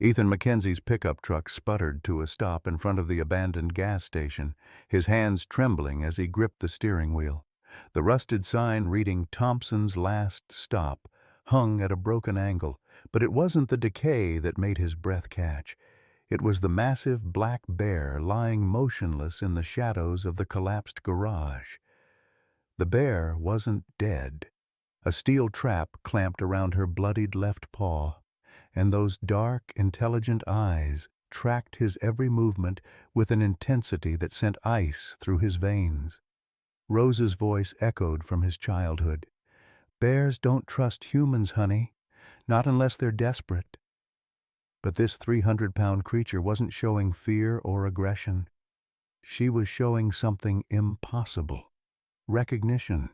Ethan Mackenzie's pickup truck sputtered to a stop in front of the abandoned gas station, his hands trembling as he gripped the steering wheel. The rusted sign reading Thompson's Last Stop hung at a broken angle, but it wasn't the decay that made his breath catch. It was the massive black bear lying motionless in the shadows of the collapsed garage. The bear wasn't dead. A steel trap clamped around her bloodied left paw, and those dark, intelligent eyes tracked his every movement with an intensity that sent ice through his veins. Rose's voice echoed from his childhood. "Bears don't trust humans, honey, not unless they're desperate." But this 300-pound creature wasn't showing fear or aggression. She was showing something impossible: recognition.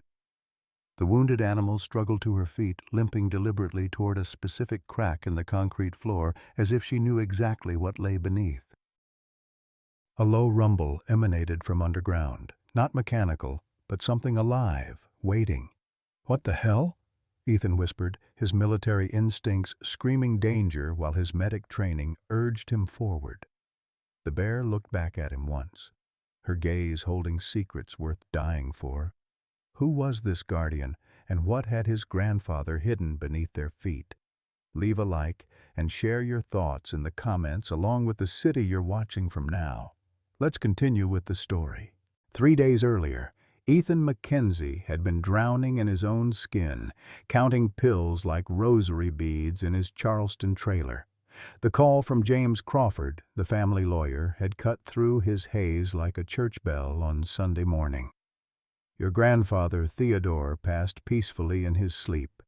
The wounded animal struggled to her feet, limping deliberately toward a specific crack in the concrete floor, as if she knew exactly what lay beneath. A low rumble emanated from underground, not mechanical, but something alive, waiting. "What the hell?" Ethan whispered, his military instincts screaming danger while his medic training urged him forward. The bear looked back at him once, her gaze holding secrets worth dying for. Who was this guardian, and what had his grandfather hidden beneath their feet? Leave a like and share your thoughts in the comments along with the city you're watching from now. Let's continue with the story. 3 days earlier, Ethan Mackenzie had been drowning in his own skin, counting pills like rosary beads in his Charleston trailer. The call from James Crawford, the family lawyer, had cut through his haze like a church bell on Sunday morning. "Your grandfather, Theodore, passed peacefully in his sleep.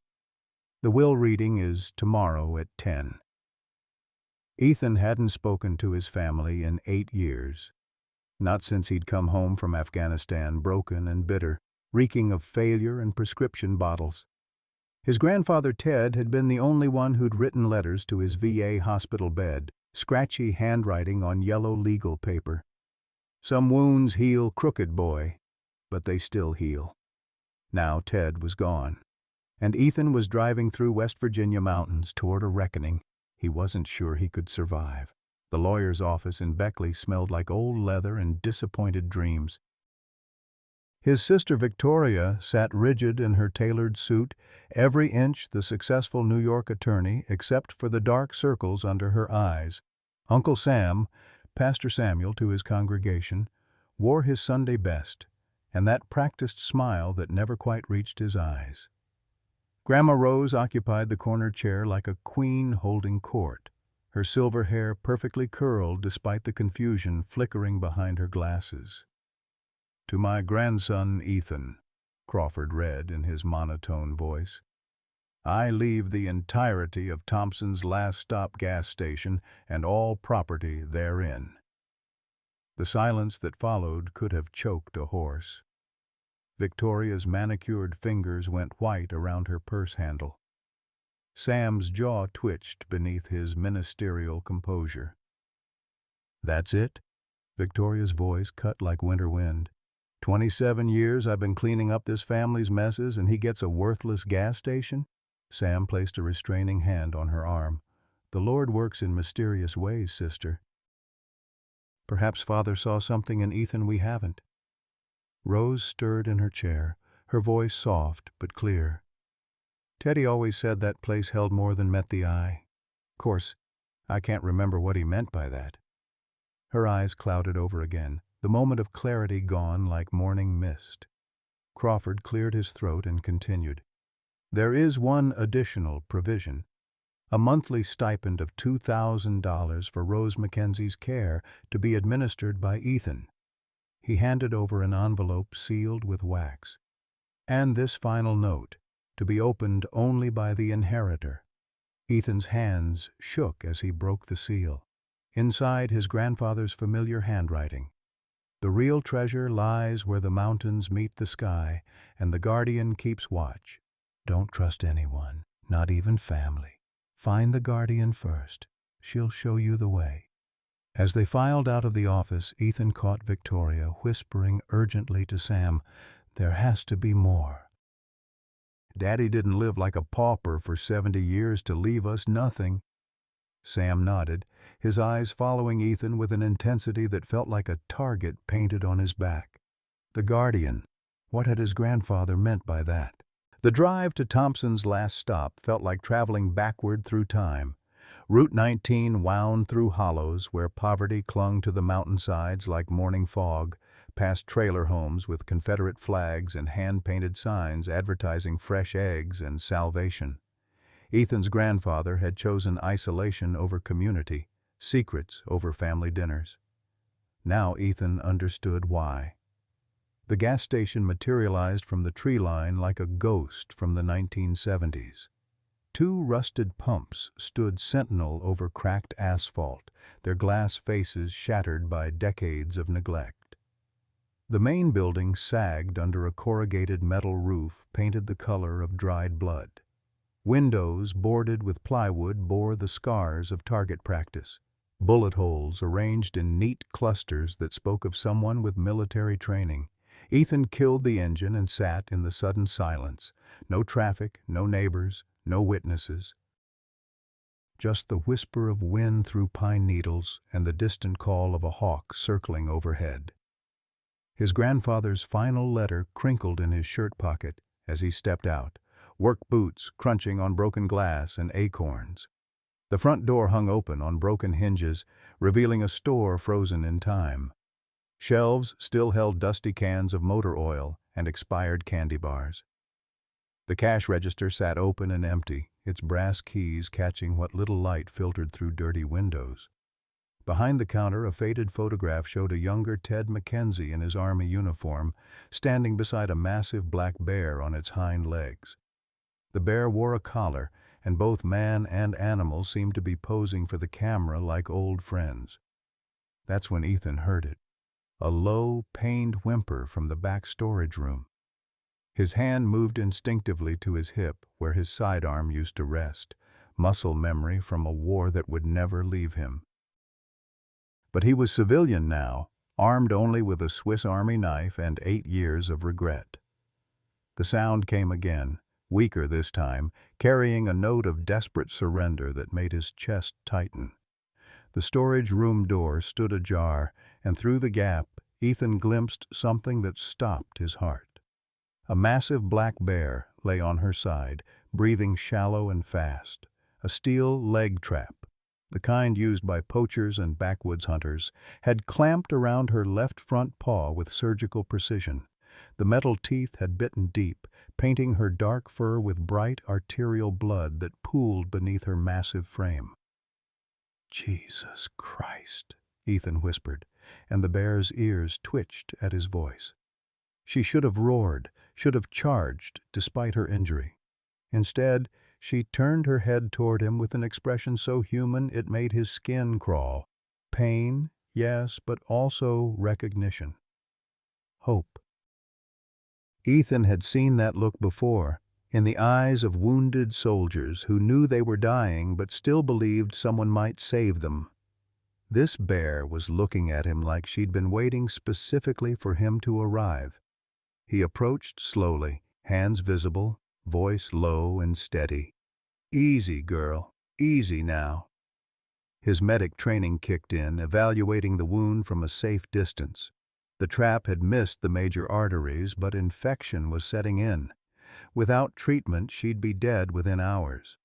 The will reading is tomorrow at 10. Ethan hadn't spoken to his family in 8 years. Not since he'd come home from Afghanistan broken and bitter, reeking of failure and prescription bottles. His grandfather Ted had been the only one who'd written letters to his VA hospital bed, scratchy handwriting on yellow legal paper. "Some wounds heal crooked, boy, but they still heal." Now Ted was gone, and Ethan was driving through West Virginia mountains toward a reckoning he wasn't sure he could survive. The lawyer's office in Beckley smelled like old leather and disappointed dreams. His sister Victoria sat rigid in her tailored suit, every inch the successful New York attorney except for the dark circles under her eyes. Uncle Sam, Pastor Samuel to his congregation, wore his Sunday best, and that practiced smile that never quite reached his eyes. Grandma Rose occupied the corner chair like a queen holding court, her silver hair perfectly curled despite the confusion flickering behind her glasses. "To my grandson Ethan," Crawford read in his monotone voice, "I leave the entirety of Thompson's Last Stop gas station and all property therein." The silence that followed could have choked a horse. Victoria's manicured fingers went white around her purse handle. Sam's jaw twitched beneath his ministerial composure. "That's it?" Victoria's voice cut like winter wind. 27 years I've been cleaning up this family's messes, and he gets a worthless gas station?" Sam placed a restraining hand on her arm. "The Lord works in mysterious ways, sister. Perhaps Father saw something in Ethan we haven't." Rose stirred in her chair, her voice soft but clear. "Teddy always said that place held more than met the eye. Course, I can't remember what he meant by that." Her eyes clouded over again, the moment of clarity gone like morning mist. Crawford cleared his throat and continued. "There is one additional provision. A monthly stipend of $2,000 for Rose Mackenzie's care to be administered by Ethan." He handed over an envelope sealed with wax. "And this final note, to be opened only by the inheritor." Ethan's hands shook as he broke the seal. Inside, his grandfather's familiar handwriting. "The real treasure lies where the mountains meet the sky, and the guardian keeps watch. Don't trust anyone, not even family. Find the guardian first. She'll show you the way." As they filed out of the office, Ethan caught Victoria whispering urgently to Sam, "There has to be more. Daddy didn't live like a pauper for 70 years to leave us nothing." Sam nodded, his eyes following Ethan with an intensity that felt like a target painted on his back. The Guardian. What had his grandfather meant by that? The drive to Thompson's last stop felt like traveling backward through time. Route 19 wound through hollows where poverty clung to the mountainsides like morning fog, past trailer homes with Confederate flags and hand-painted signs advertising fresh eggs and salvation. Ethan's grandfather had chosen isolation over community, secrets over family dinners. Now Ethan understood why. The gas station materialized from the tree line like a ghost from the 1970s. Two rusted pumps stood sentinel over cracked asphalt, their glass faces shattered by decades of neglect. The main building sagged under a corrugated metal roof painted the color of dried blood. Windows boarded with plywood bore the scars of target practice. Bullet holes arranged in neat clusters that spoke of someone with military training. Ethan killed the engine and sat in the sudden silence. No traffic, no neighbors, no witnesses. Just the whisper of wind through pine needles and the distant call of a hawk circling overhead. His grandfather's final letter crinkled in his shirt pocket as he stepped out, work boots crunching on broken glass and acorns. The front door hung open on broken hinges, revealing a store frozen in time. Shelves still held dusty cans of motor oil and expired candy bars. The cash register sat open and empty, its brass keys catching what little light filtered through dirty windows. Behind the counter, a faded photograph showed a younger Ted McKenzie in his army uniform, standing beside a massive black bear on its hind legs. The bear wore a collar, and both man and animal seemed to be posing for the camera like old friends. That's when Ethan heard it. A low, pained whimper from the back storage room. His hand moved instinctively to his hip, where his sidearm used to rest, muscle memory from a war that would never leave him. But he was civilian now, armed only with a Swiss Army knife and 8 years of regret. The sound came again, weaker this time, carrying a note of desperate surrender that made his chest tighten. The storage room door stood ajar, and through the gap, Ethan glimpsed something that stopped his heart. A massive black bear lay on her side, breathing shallow and fast. A steel leg trap, the kind used by poachers and backwoods hunters, had clamped around her left front paw with surgical precision. The metal teeth had bitten deep, painting her dark fur with bright arterial blood that pooled beneath her massive frame. "Jesus Christ," Ethan whispered, and the bear's ears twitched at his voice. She should have roared, should have charged, despite her injury. Instead, she turned her head toward him with an expression so human it made his skin crawl. Pain, yes, but also recognition. Hope. Ethan had seen that look before, in the eyes of wounded soldiers who knew they were dying but still believed someone might save them. This bear was looking at him like she'd been waiting specifically for him to arrive. He approached slowly, hands visible, voice low and steady. "Easy, girl. Easy now." His medic training kicked in, evaluating the wound from a safe distance. The trap had missed the major arteries, but infection was setting in. Without treatment, she'd be dead within hours.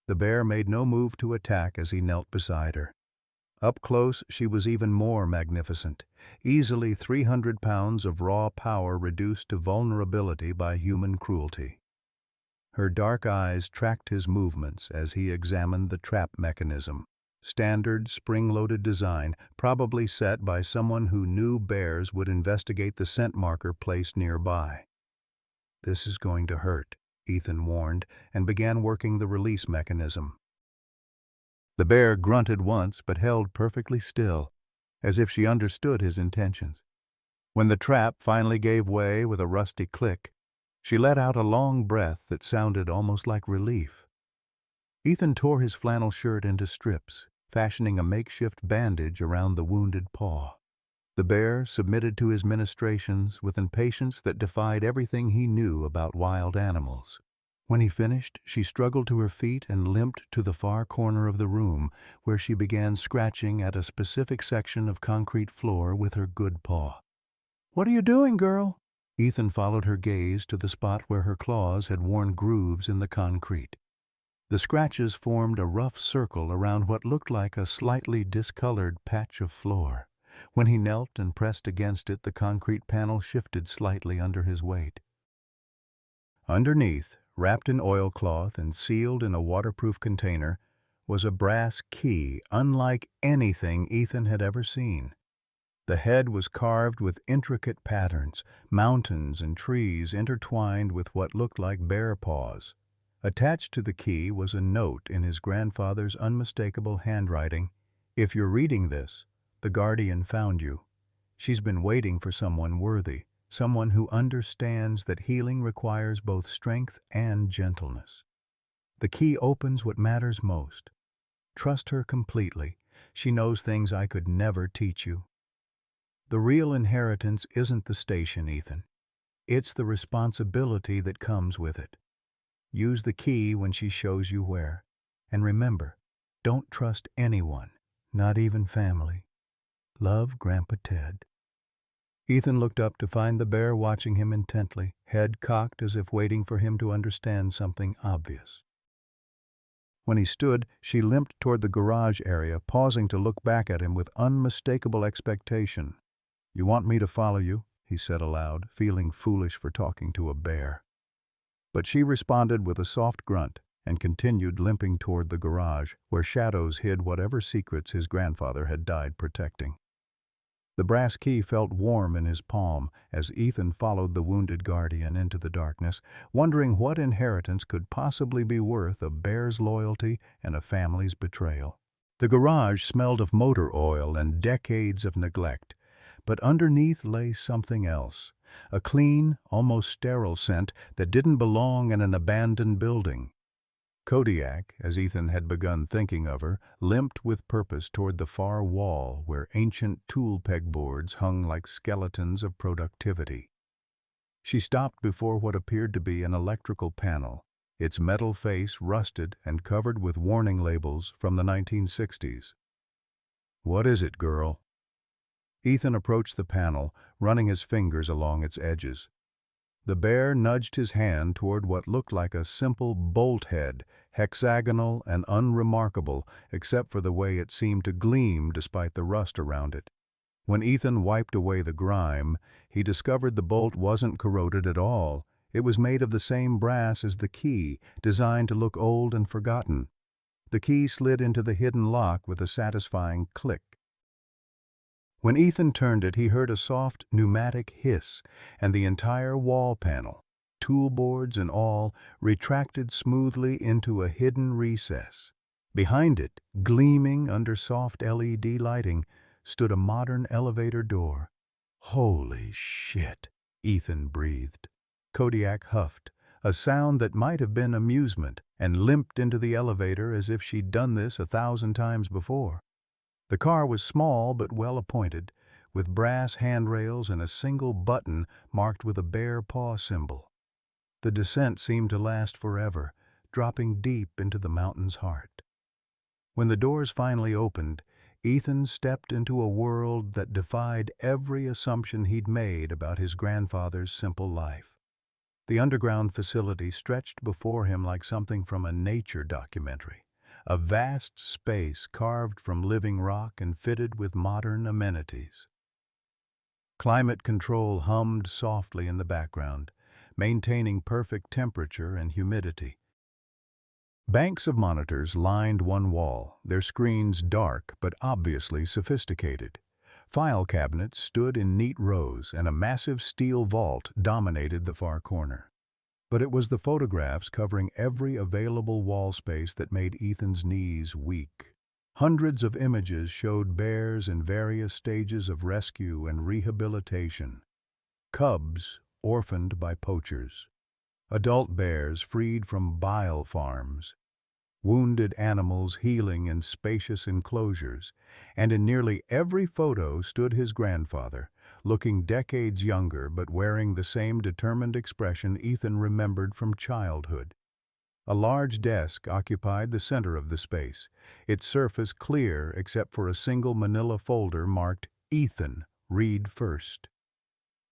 The bear made no move to attack as he knelt beside her. Up close, she was even more magnificent, easily 300 pounds of raw power reduced to vulnerability by human cruelty. Her dark eyes tracked his movements as he examined the trap mechanism. Standard, spring-loaded design, probably set by someone who knew bears would investigate the scent marker placed nearby. "This is going to hurt," Ethan warned, and began working the release mechanism. The bear grunted once but held perfectly still, as if she understood his intentions. When the trap finally gave way with a rusty click, she let out a long breath that sounded almost like relief. Ethan tore his flannel shirt into strips, fashioning a makeshift bandage around the wounded paw. The bear submitted to his ministrations with impatience that defied everything he knew about wild animals. When he finished, she struggled to her feet and limped to the far corner of the room, where she began scratching at a specific section of concrete floor with her good paw. "What are you doing, girl?" Ethan followed her gaze to the spot where her claws had worn grooves in the concrete. The scratches formed a rough circle around what looked like a slightly discolored patch of floor. When he knelt and pressed against it, the concrete panel shifted slightly under his weight. Underneath, wrapped in oilcloth and sealed in a waterproof container, was a brass key unlike anything Ethan had ever seen. The head was carved with intricate patterns, mountains and trees intertwined with what looked like bear paws. Attached to the key was a note in his grandfather's unmistakable handwriting. "If you're reading this, the Guardian found you. She's been waiting for someone worthy, someone who understands that healing requires both strength and gentleness. The key opens what matters most. Trust her completely. She knows things I could never teach you. The real inheritance isn't the station, Ethan. It's the responsibility that comes with it. Use the key when she shows you where. And remember, don't trust anyone, not even family. Love, Grandpa Ted." Ethan looked up to find the bear watching him intently, head cocked as if waiting for him to understand something obvious. When he stood, she limped toward the garage area, pausing to look back at him with unmistakable expectation. "You want me to follow you?" he said aloud, feeling foolish for talking to a bear. But she responded with a soft grunt and continued limping toward the garage, where shadows hid whatever secrets his grandfather had died protecting. The brass key felt warm in his palm as Ethan followed the wounded guardian into the darkness, wondering what inheritance could possibly be worth a bear's loyalty and a family's betrayal. The garage smelled of motor oil and decades of neglect, but underneath lay something else, a clean, almost sterile scent that didn't belong in an abandoned building. Kodiak, as Ethan had begun thinking of her, limped with purpose toward the far wall where ancient tool pegboards hung like skeletons of productivity. She stopped before what appeared to be an electrical panel, its metal face rusted and covered with warning labels from the 1960s. "What is it, girl?" Ethan approached the panel, running his fingers along its edges. The bear nudged his hand toward what looked like a simple bolt head, hexagonal and unremarkable except for the way it seemed to gleam despite the rust around it. When Ethan wiped away the grime, he discovered the bolt wasn't corroded at all. It was made of the same brass as the key, designed to look old and forgotten. The key slid into the hidden lock with a satisfying click. When Ethan turned it, he heard a soft pneumatic hiss, and the entire wall panel, toolboards and all, retracted smoothly into a hidden recess. Behind it, gleaming under soft LED lighting, stood a modern elevator door. "Holy shit," Ethan breathed. Kodiak huffed, a sound that might have been amusement, and limped into the elevator as if she'd done this 1,000 times before. The car was small but well-appointed, with brass handrails and a single button marked with a bear paw symbol. The descent seemed to last forever, dropping deep into the mountain's heart. When the doors finally opened, Ethan stepped into a world that defied every assumption he'd made about his grandfather's simple life. The underground facility stretched before him like something from a nature documentary. A vast space carved from living rock and fitted with modern amenities. Climate control hummed softly in the background, maintaining perfect temperature and humidity. Banks of monitors lined one wall, their screens dark but obviously sophisticated. File cabinets stood in neat rows, and a massive steel vault dominated the far corner. But it was the photographs covering every available wall space that made Ethan's knees weak. Hundreds of images showed bears in various stages of rescue and rehabilitation. Cubs orphaned by poachers. Adult bears freed from bile farms. Wounded animals healing in spacious enclosures. And in nearly every photo stood his grandfather, looking decades younger but wearing the same determined expression Ethan remembered from childhood. A large desk occupied the center of the space, its surface clear except for a single manila folder marked Ethan, read first.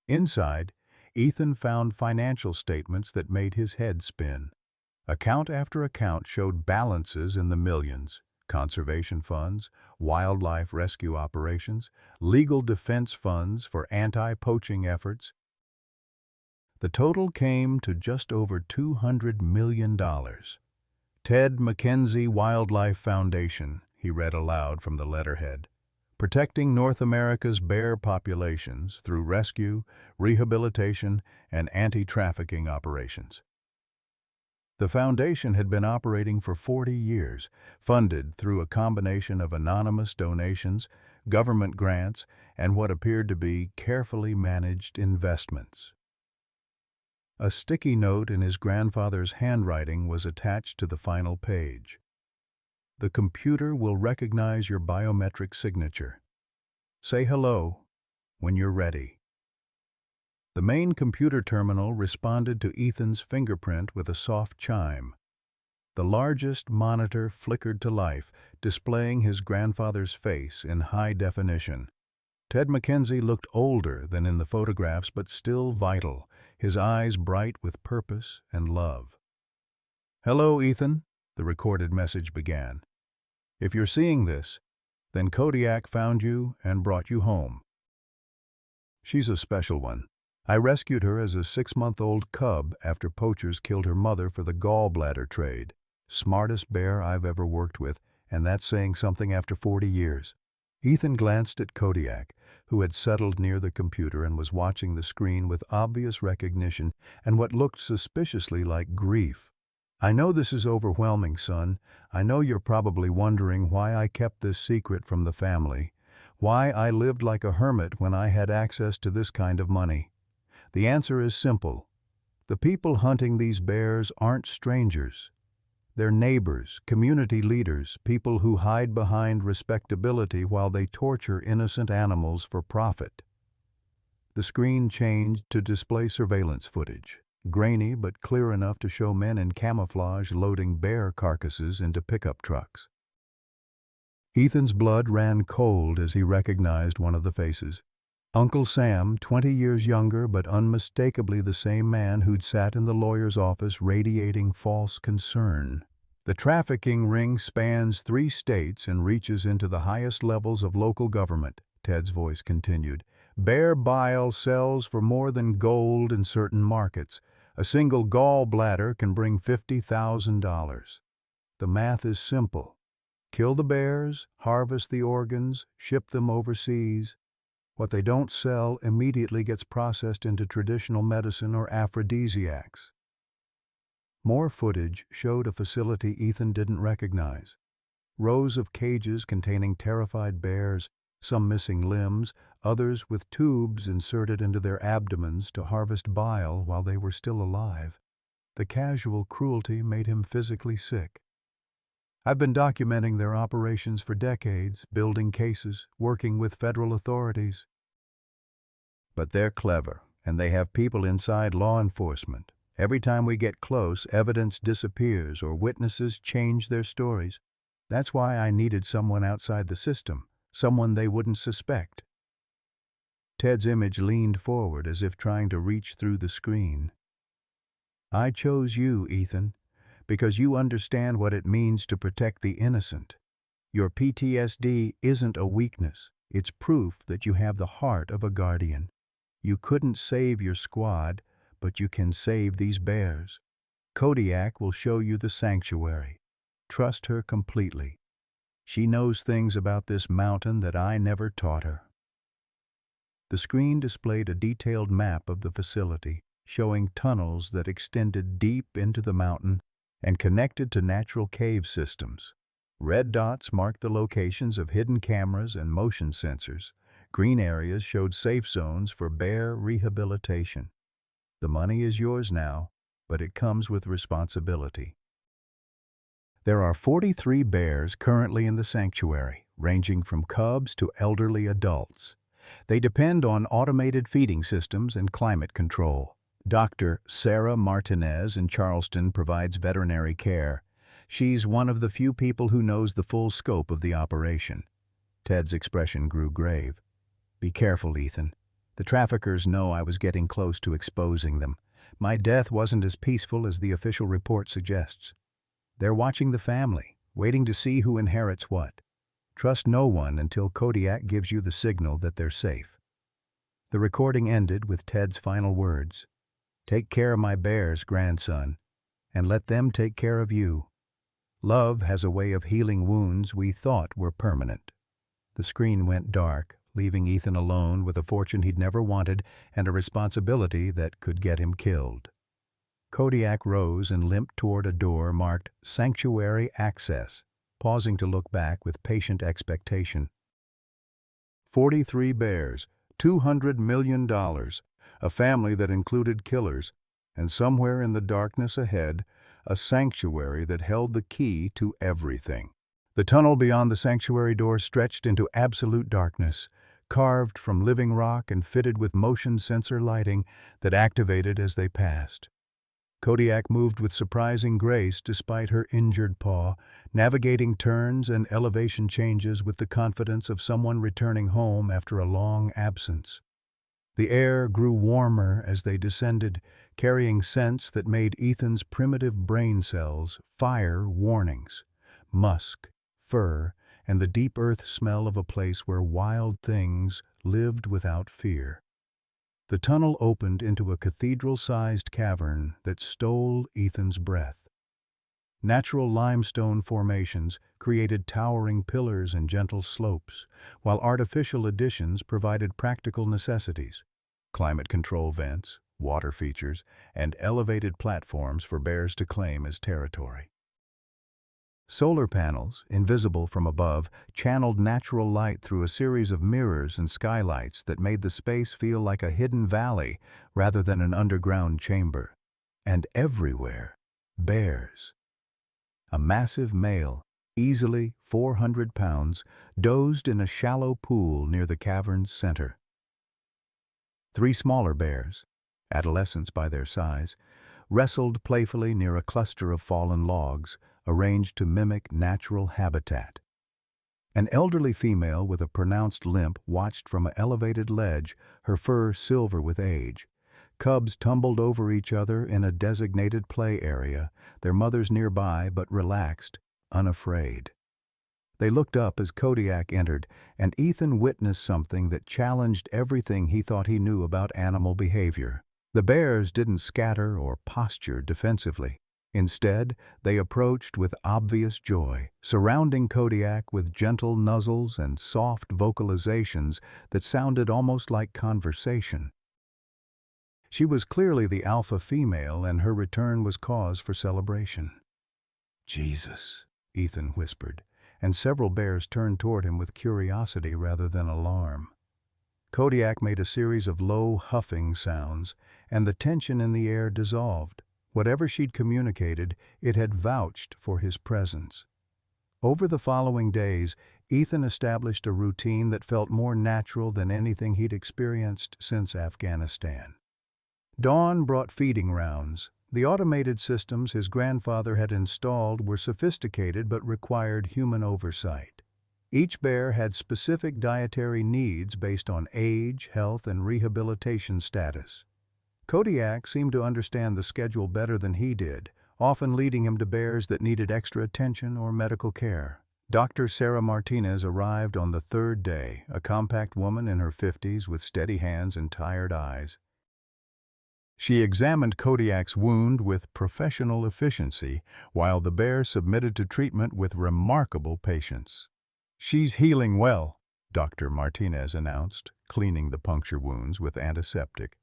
Inside, Ethan found financial statements that made his head spin. Account after account showed balances in the millions: conservation funds, wildlife rescue operations, legal defense funds for anti-poaching efforts. The total came to just over $200 million. Ted McKenzie Wildlife Foundation, he read aloud from the letterhead, protecting North America's bear populations through rescue, rehabilitation, and anti-trafficking operations. The foundation had been operating for 40 years, funded through a combination of anonymous donations, government grants, and what appeared to be carefully managed investments. A sticky note in his grandfather's handwriting was attached to the final page. The computer will recognize your biometric signature. Say hello when you're ready. The main computer terminal responded to Ethan's fingerprint with a soft chime. The largest monitor flickered to life, displaying his grandfather's face in high definition. Ted McKenzie looked older than in the photographs, but still vital, his eyes bright with purpose and love. "Hello, Ethan," the recorded message began. "If you're seeing this, then Kodiak found you and brought you home. She's a special one. I rescued her as a 6-month-old cub after poachers killed her mother for the gallbladder trade. Smartest bear I've ever worked with, and that's saying something after 40 years. Ethan glanced at Kodiak, who had settled near the computer and was watching the screen with obvious recognition and what looked suspiciously like grief. "I know this is overwhelming, son. I know you're probably wondering why I kept this secret from the family, why I lived like a hermit when I had access to this kind of money. The answer is simple. The people hunting these bears aren't strangers. They're neighbors, community leaders, people who hide behind respectability while they torture innocent animals for profit." The screen changed to display surveillance footage, grainy but clear enough to show men in camouflage loading bear carcasses into pickup trucks. Ethan's blood ran cold as he recognized one of the faces. Uncle Sam, 20 years younger but unmistakably the same man who'd sat in the lawyer's office radiating false concern. "The trafficking ring spans 3 states and reaches into the highest levels of local government," Ted's voice continued. "Bear bile sells for more than gold in certain markets. A single gallbladder can bring $50,000. The math is simple. Kill the bears, harvest the organs, ship them overseas. What they don't sell immediately gets processed into traditional medicine or aphrodisiacs." More footage showed a facility Ethan didn't recognize. Rows of cages containing terrified bears, some missing limbs, others with tubes inserted into their abdomens to harvest bile while they were still alive. The casual cruelty made him physically sick. "I've been documenting their operations for decades, building cases, working with federal authorities. But they're clever, and they have people inside law enforcement. Every time we get close, evidence disappears or witnesses change their stories. That's why I needed someone outside the system, someone they wouldn't suspect." Ted's image leaned forward as if trying to reach through the screen. "I chose you, Ethan, because you understand what it means to protect the innocent. Your PTSD isn't a weakness. It's proof that you have the heart of a guardian. You couldn't save your squad, but you can save these bears. Kodiak will show you the sanctuary. Trust her completely. She knows things about this mountain that I never taught her." The screen displayed a detailed map of the facility, showing tunnels that extended deep into the mountain and connected to natural cave systems. Red dots marked the locations of hidden cameras and motion sensors. Green areas showed safe zones for bear rehabilitation. The money is yours now, but it comes with responsibility. There are 43 bears currently in the sanctuary, ranging from cubs to elderly adults. They depend on automated feeding systems and climate control. Dr. Sarah Martinez in Charleston provides veterinary care. She's one of the few people who knows the full scope of the operation. Ted's expression grew grave. Be careful, Ethan. The traffickers know I was getting close to exposing them. My death wasn't as peaceful as the official report suggests. They're watching the family, waiting to see who inherits what. Trust no one until Kodiak gives you the signal that they're safe. The recording ended with Ted's final words. Take care of my bears, grandson, and let them take care of you. Love has a way of healing wounds we thought were permanent. The screen went dark, leaving Ethan alone with a fortune he'd never wanted and a responsibility that could get him killed. Kodiak rose and limped toward a door marked Sanctuary Access, pausing to look back with patient expectation. 43 bears, $200 million, a family that included killers, and somewhere in the darkness ahead, a sanctuary that held the key to everything. The tunnel beyond the sanctuary door stretched into absolute darkness, carved from living rock and fitted with motion sensor lighting that activated as they passed. Kodiak moved with surprising grace despite her injured paw, navigating turns and elevation changes with the confidence of someone returning home after a long absence. The air grew warmer as they descended, carrying scents that made Ethan's primitive brain cells fire warnings. Musk, fur, and the deep earth smell of a place where wild things lived without fear. The tunnel opened into a cathedral-sized cavern that stole Ethan's breath. Natural limestone formations created towering pillars and gentle slopes, while artificial additions provided practical necessities: climate control vents, water features, and elevated platforms for bears to claim as territory. Solar panels, invisible from above, channeled natural light through a series of mirrors and skylights that made the space feel like a hidden valley rather than an underground chamber. And everywhere, bears. A massive male, easily 400 pounds, dozed in a shallow pool near the cavern's center. 3 smaller bears, adolescents by their size, wrestled playfully near a cluster of fallen logs, arranged to mimic natural habitat. An elderly female with a pronounced limp watched from an elevated ledge, her fur silver with age. Cubs tumbled over each other in a designated play area, their mothers nearby but relaxed, unafraid. They looked up as Kodiak entered, and Ethan witnessed something that challenged everything he thought he knew about animal behavior. The bears didn't scatter or posture defensively. Instead, they approached with obvious joy, surrounding Kodiak with gentle nuzzles and soft vocalizations that sounded almost like conversation. She was clearly the alpha female, and her return was cause for celebration. "Jesus," Ethan whispered, and several bears turned toward him with curiosity rather than alarm. Kodiak made a series of low, huffing sounds, and the tension in the air dissolved. Whatever she'd communicated, it had vouched for his presence. Over the following days, Ethan established a routine that felt more natural than anything he'd experienced since Afghanistan. Dawn brought feeding rounds. The automated systems his grandfather had installed were sophisticated but required human oversight. Each bear had specific dietary needs based on age, health, and rehabilitation status. Kodiak seemed to understand the schedule better than he did, often leading him to bears that needed extra attention or medical care. Dr. Sarah Martinez arrived on the 3rd day, a compact woman in her 50s with steady hands and tired eyes. She examined Kodiak's wound with professional efficiency, while the bear submitted to treatment with remarkable patience. "She's healing well," Dr. Martinez announced, cleaning the puncture wounds with antiseptic.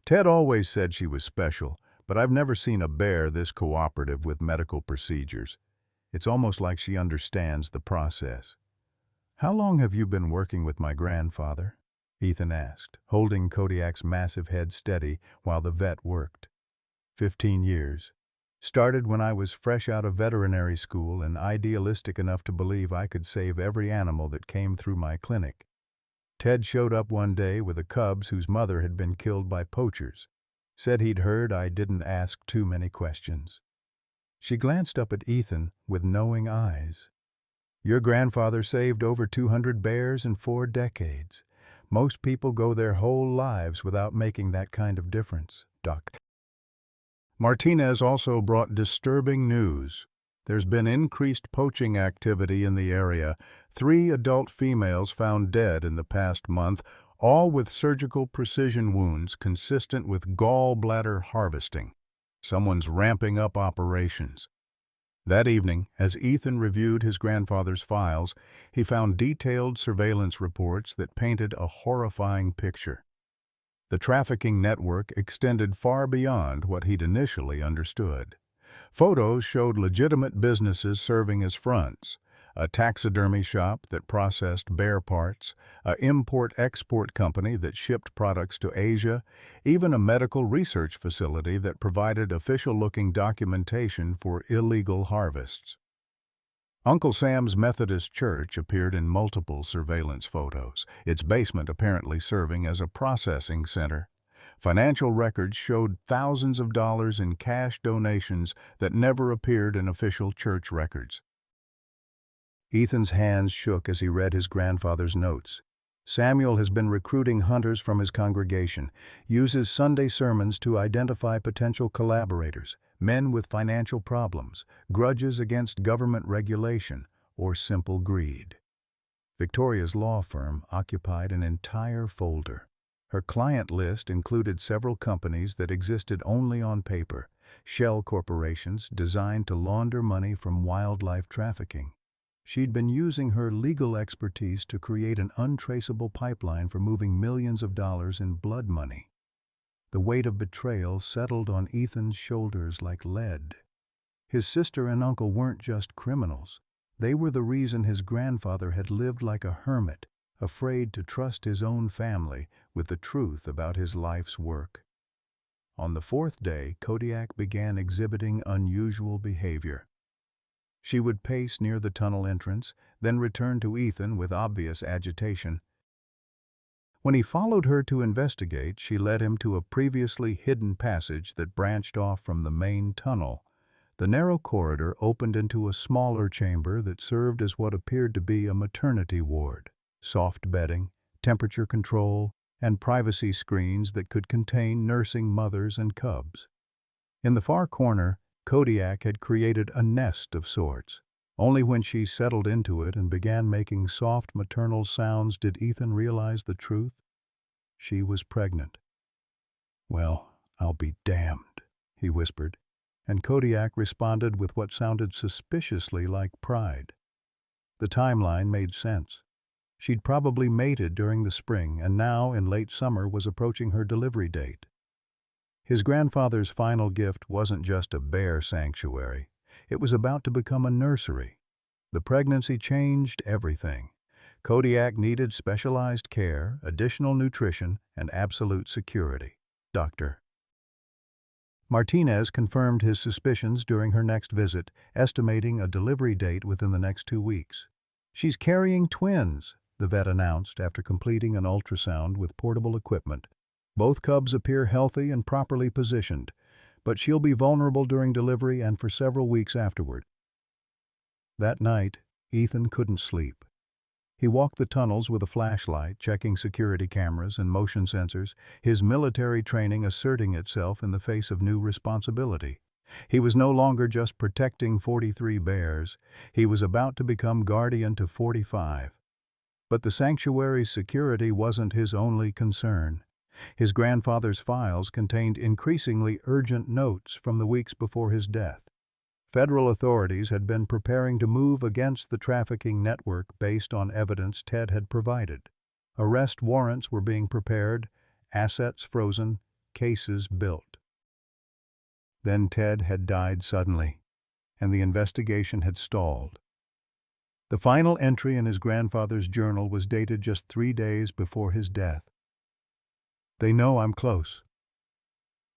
"Ted always said she was special, but I've never seen a bear this cooperative with medical procedures. It's almost like she understands the process." "How long have you been working with my grandfather?" Ethan asked, holding Kodiak's massive head steady while the vet worked. 15 years. Started when I was fresh out of veterinary school and idealistic enough to believe I could save every animal that came through my clinic. Ted showed up one day with the cubs whose mother had been killed by poachers. Said he'd heard I didn't ask too many questions. She glanced up at Ethan with knowing eyes. Your grandfather saved over 200 bears in 4 decades. Most people go their whole lives without making that kind of difference, Doc. Martinez also brought disturbing news. There's been increased poaching activity in the area. 3 adult females found dead in the past month, all with surgical precision wounds consistent with gallbladder harvesting. Someone's ramping up operations. That evening, as Ethan reviewed his grandfather's files, he found detailed surveillance reports that painted a horrifying picture. The trafficking network extended far beyond what he'd initially understood. Photos showed legitimate businesses serving as fronts: a taxidermy shop that processed bear parts, an import-export company that shipped products to Asia, even a medical research facility that provided official-looking documentation for illegal harvests. Uncle Sam's Methodist Church appeared in multiple surveillance photos, its basement apparently serving as a processing center. Financial records showed thousands of dollars in cash donations that never appeared in official church records. Ethan's hands shook as he read his grandfather's notes. Samuel has been recruiting hunters from his congregation, uses Sunday sermons to identify potential collaborators, men with financial problems, grudges against government regulation, or simple greed. Victoria's law firm occupied an entire folder. Her client list included several companies that existed only on paper, shell corporations designed to launder money from wildlife trafficking. She'd been using her legal expertise to create an untraceable pipeline for moving millions of dollars in blood money. The weight of betrayal settled on Ethan's shoulders like lead. His sister and uncle weren't just criminals. They were the reason his grandfather had lived like a hermit, afraid to trust his own family with the truth about his life's work. On the 4th day, Kodiak began exhibiting unusual behavior. She would pace near the tunnel entrance, then return to Ethan with obvious agitation. When he followed her to investigate, she led him to a previously hidden passage that branched off from the main tunnel. The narrow corridor opened into a smaller chamber that served as what appeared to be a maternity ward. Soft bedding, temperature control, and privacy screens that could contain nursing mothers and cubs. In the far corner, Kodiak had created a nest of sorts. Only when she settled into it and began making soft maternal sounds did Ethan realize the truth. She was pregnant. "Well, I'll be damned," he whispered, and Kodiak responded with what sounded suspiciously like pride. The timeline made sense. She'd probably mated during the spring and now, in late summer, was approaching her delivery date. His grandfather's final gift wasn't just a bear sanctuary. It was about to become a nursery. The pregnancy changed everything. Kodiak needed specialized care, additional nutrition, and absolute security. Dr. Martinez confirmed his suspicions during her next visit, estimating a delivery date within the next 2 weeks. "She's carrying twins," the vet announced after completing an ultrasound with portable equipment. "Both cubs appear healthy and properly positioned, but she'll be vulnerable during delivery and for several weeks afterward." That night, Ethan couldn't sleep. He walked the tunnels with a flashlight, checking security cameras and motion sensors, his military training asserting itself in the face of new responsibility. He was no longer just protecting 43 bears. He was about to become guardian to 45. But the sanctuary's security wasn't his only concern. His grandfather's files contained increasingly urgent notes from the weeks before his death. Federal authorities had been preparing to move against the trafficking network based on evidence Ted had provided. Arrest warrants were being prepared, assets frozen, cases built. Then Ted had died suddenly, and the investigation had stalled. The final entry in his grandfather's journal was dated just 3 days before his death. "They know I'm close.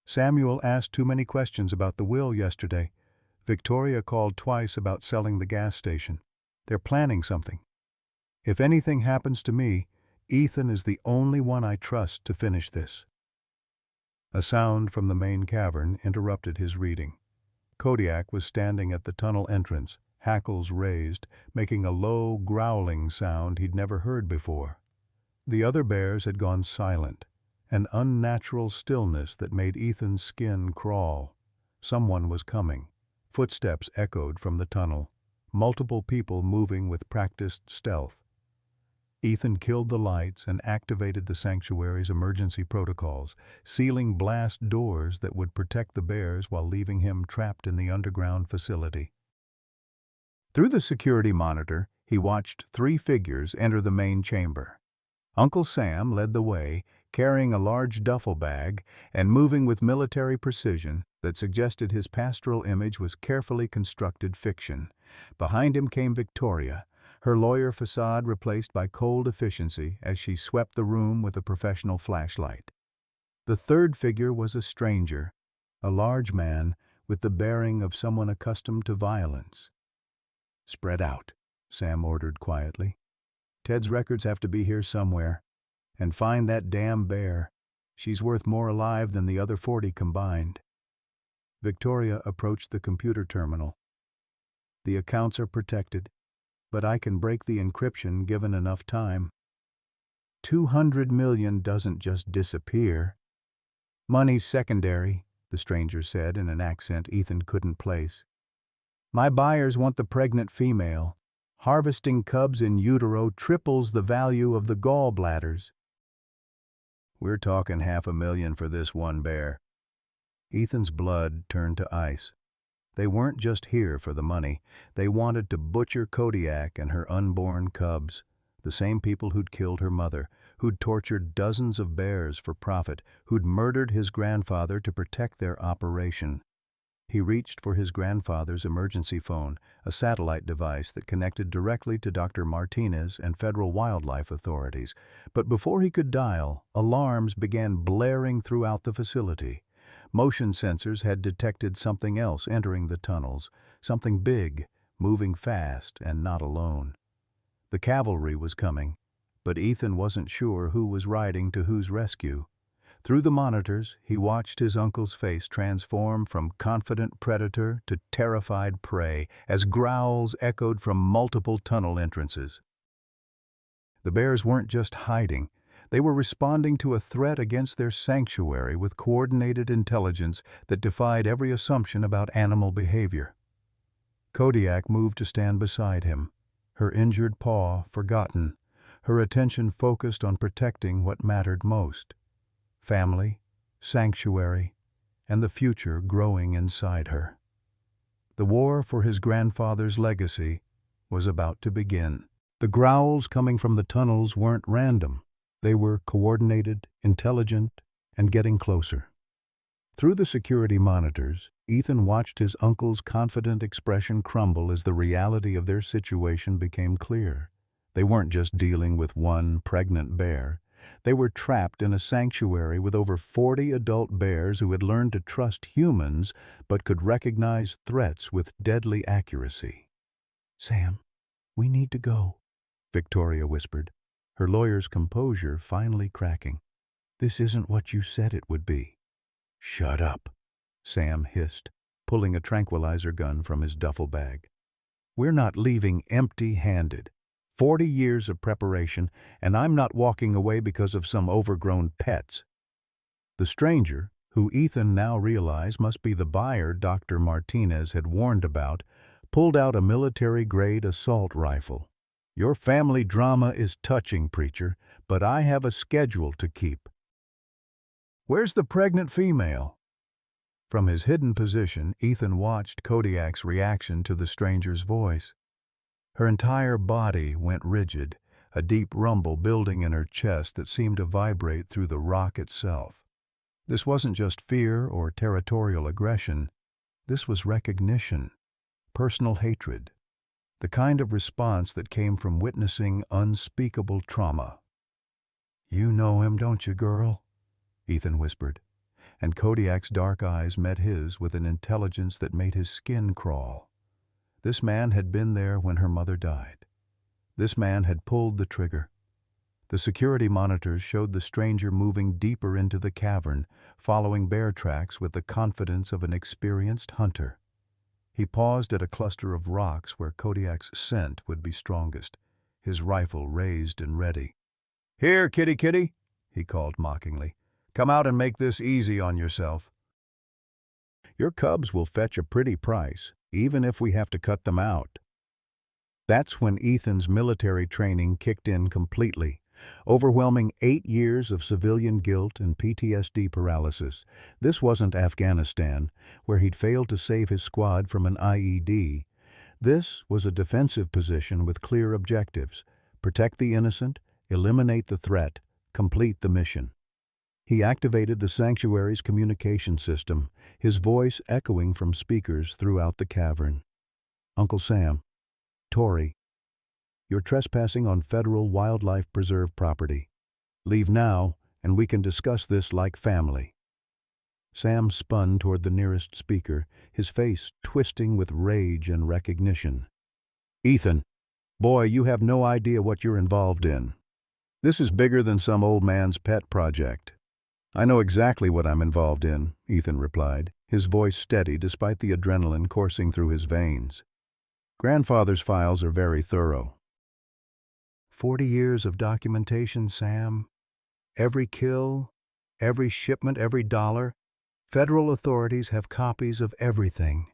Samuel asked too many questions about the will yesterday. Victoria called twice about selling the gas station. They're planning something. If anything happens to me, Ethan is the only one I trust to finish this." A sound from the main cavern interrupted his reading. Kodiak was standing at the tunnel entrance, hackles raised, making a low, growling sound he'd never heard before. The other bears had gone silent, an unnatural stillness that made Ethan's skin crawl. Someone was coming. Footsteps echoed from the tunnel, multiple people moving with practiced stealth. Ethan killed the lights and activated the sanctuary's emergency protocols, sealing blast doors that would protect the bears while leaving him trapped in the underground facility. Through the security monitor, he watched 3 figures enter the main chamber. Uncle Sam led the way, carrying a large duffel bag and moving with military precision that suggested his pastoral image was carefully constructed fiction. Behind him came Victoria, her lawyer facade replaced by cold efficiency as she swept the room with a professional flashlight. The third figure was a stranger, a large man with the bearing of someone accustomed to violence. "Spread out," Sam ordered quietly. "Ted's records have to be here somewhere. And find that damn bear. She's worth more alive than the other 40 combined." Victoria approached the computer terminal. "The accounts are protected, but I can break the encryption given enough time. 200 million doesn't just disappear." "Money's secondary," the stranger said in an accent Ethan couldn't place. "My buyers want the pregnant female. Harvesting cubs in utero triples the value of the gallbladders." "We're talking $500,000 for this one bear." Ethan's blood turned to ice. They weren't just here for the money. They wanted to butcher Kodiak and her unborn cubs, the same people who'd killed her mother, who'd tortured dozens of bears for profit, who'd murdered his grandfather to protect their operation. He reached for his grandfather's emergency phone, a satellite device that connected directly to Dr. Martinez and federal wildlife authorities. But before he could dial, alarms began blaring throughout the facility. Motion sensors had detected something else entering the tunnels, something big, moving fast and not alone. The cavalry was coming, but Ethan wasn't sure who was riding to whose rescue. Through the monitors, he watched his uncle's face transform from confident predator to terrified prey as growls echoed from multiple tunnel entrances. The bears weren't just hiding. They were responding to a threat against their sanctuary with coordinated intelligence that defied every assumption about animal behavior. Kodiak moved to stand beside him, her injured paw forgotten, her attention focused on protecting what mattered most: family, sanctuary, and the future growing inside her. The war for his grandfather's legacy was about to begin. The growls coming from the tunnels weren't random. They were coordinated, intelligent, and getting closer. Through the security monitors, Ethan watched his uncle's confident expression crumble as the reality of their situation became clear. They weren't just dealing with one pregnant bear. They were trapped in a sanctuary with over 40 adult bears who had learned to trust humans but could recognize threats with deadly accuracy. "Sam, we need to go," Victoria whispered, her lawyer's composure finally cracking. "This isn't what you said it would be." "Shut up," Sam hissed, pulling a tranquilizer gun from his duffel bag. "We're not leaving empty-handed. 40 years of preparation, and I'm not walking away because of some overgrown pets." The stranger, who Ethan now realized must be the buyer Dr. Martinez had warned about, pulled out a military-grade assault rifle. "Your family drama is touching, preacher, but I have a schedule to keep." "Where's the pregnant female?" From his hidden position, Ethan watched Kodiak's reaction to the stranger's voice. Her entire body went rigid, a deep rumble building in her chest that seemed to vibrate through the rock itself. This wasn't just fear or territorial aggression. This was recognition, personal hatred, the kind of response that came from witnessing unspeakable trauma. "You know him, don't you, girl?" Ethan whispered, and Kodiak's dark eyes met his with an intelligence that made his skin crawl. This man had been there when her mother died. This man had pulled the trigger. The security monitors showed the stranger moving deeper into the cavern, following bear tracks with the confidence of an experienced hunter. He paused at a cluster of rocks where Kodiak's scent would be strongest, his rifle raised and ready. "Here, kitty kitty," he called mockingly. "Come out and make this easy on yourself. Your cubs will fetch a pretty price, even if we have to cut them out." That's when Ethan's military training kicked in completely. Overwhelming 8 years of civilian guilt and PTSD paralysis. This wasn't Afghanistan, where he'd failed to save his squad from an IED. This was a defensive position with clear objectives: protect the innocent, eliminate the threat, complete the mission. He activated the sanctuary's communication system, his voice echoing from speakers throughout the cavern. "Uncle Sam, Tori, you're trespassing on federal wildlife preserve property. Leave now, and we can discuss this like family." Sam spun toward the nearest speaker, his face twisting with rage and recognition. "Ethan, boy, you have no idea what you're involved in. This is bigger than some old man's pet project." "I know exactly what I'm involved in," Ethan replied, his voice steady despite the adrenaline coursing through his veins. "Grandfather's files are very thorough." 40 years of documentation, Sam. Every kill, every shipment, every dollar. Federal authorities have copies of everything.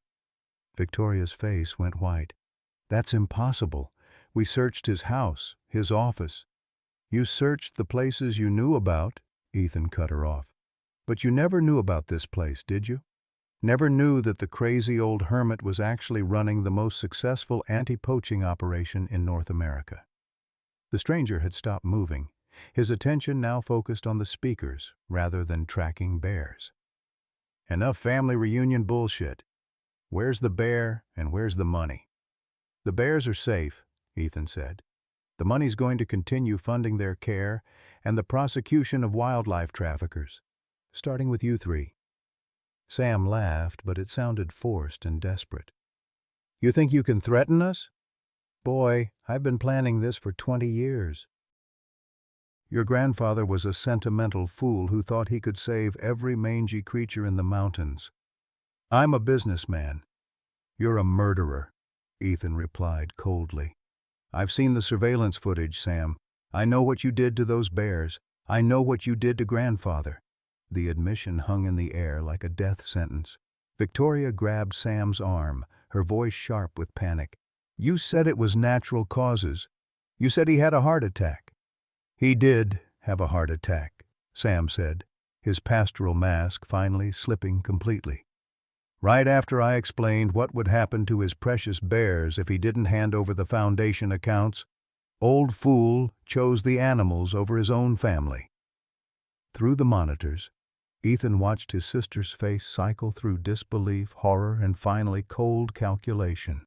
Victoria's face went white. "That's impossible. We searched his house, his office." "You searched the places you knew about," Ethan cut her off. "But you never knew about this place, did you? Never knew that the crazy old hermit was actually running the most successful anti-poaching operation in North America." The stranger had stopped moving, his attention now focused on the speakers rather than tracking bears. "Enough family reunion bullshit. Where's the bear and where's the money?" "The bears are safe," Ethan said. "The money's going to continue funding their care and the prosecution of wildlife traffickers, starting with you three." Sam laughed, but it sounded forced and desperate. "You think you can threaten us? Boy, I've been planning this for 20 years. Your grandfather was a sentimental fool who thought he could save every mangy creature in the mountains. I'm a businessman. You're a murderer," Ethan replied coldly. "I've seen the surveillance footage, Sam. I know what you did to those bears. I know what you did to grandfather." The admission hung in the air like a death sentence. Victoria grabbed Sam's arm, her voice sharp with panic. "You said it was natural causes. You said he had a heart attack." "He did have a heart attack," Sam said, his pastoral mask finally slipping completely. "Right after I explained what would happen to his precious bears if he didn't hand over the Foundation accounts, old fool chose the animals over his own family." Through the monitors, Ethan watched his sister's face cycle through disbelief, horror, and finally cold calculation.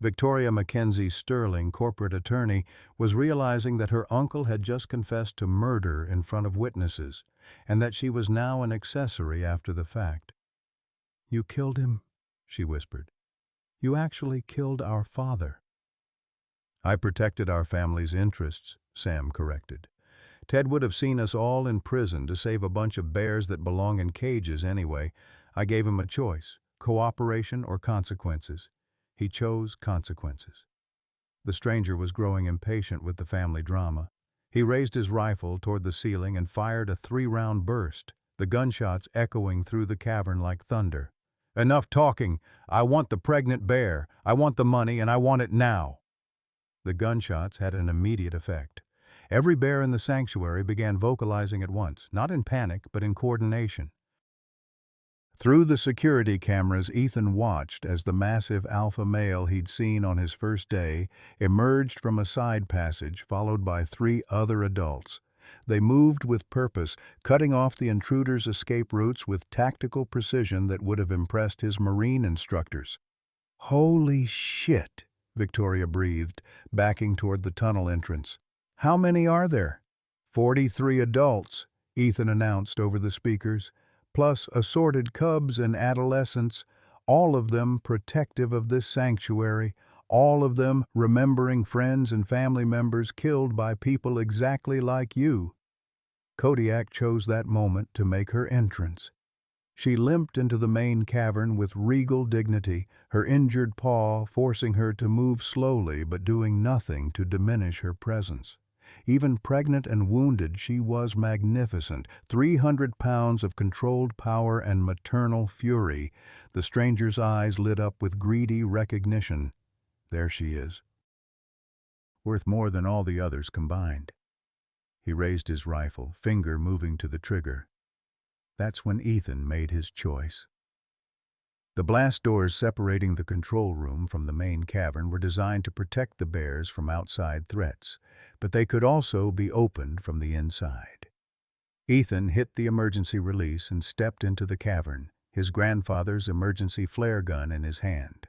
Victoria Mackenzie Sterling, corporate attorney, was realizing that her uncle had just confessed to murder in front of witnesses, and that she was now an accessory after the fact. "You killed him," she whispered. "You actually killed our father." "I protected our family's interests," Sam corrected. "Ted would have seen us all in prison to save a bunch of bears that belong in cages anyway. I gave him a choice: cooperation or consequences. He chose consequences." The stranger was growing impatient with the family drama. He raised his rifle toward the ceiling and fired a 3-round burst, the gunshots echoing through the cavern like thunder. "Enough talking! I want the pregnant bear, I want the money, and I want it now!" The gunshots had an immediate effect. Every bear in the sanctuary began vocalizing at once, not in panic, but in coordination. Through the security cameras, Ethan watched as the massive alpha male he'd seen on his first day emerged from a side passage, followed by 3 other adults. They moved with purpose, cutting off the intruder's escape routes with tactical precision that would have impressed his Marine instructors. "Holy shit," Victoria breathed, backing toward the tunnel entrance. "How many are there?" 43 adults, Ethan announced over the speakers, plus assorted cubs and adolescents, all of them protective of this sanctuary, all of them remembering friends and family members killed by people exactly like you. Kodiak chose that moment to make her entrance. She limped into the main cavern with regal dignity, her injured paw forcing her to move slowly but doing nothing to diminish her presence. Even pregnant and wounded, she was magnificent, 300 pounds of controlled power and maternal fury. The stranger's eyes lit up with greedy recognition. There she is. Worth more than all the others combined. He raised his rifle, finger moving to the trigger. That's when Ethan made his choice. The blast doors separating the control room from the main cavern were designed to protect the bears from outside threats, but they could also be opened from the inside. Ethan hit the emergency release and stepped into the cavern, his grandfather's emergency flare gun in his hand.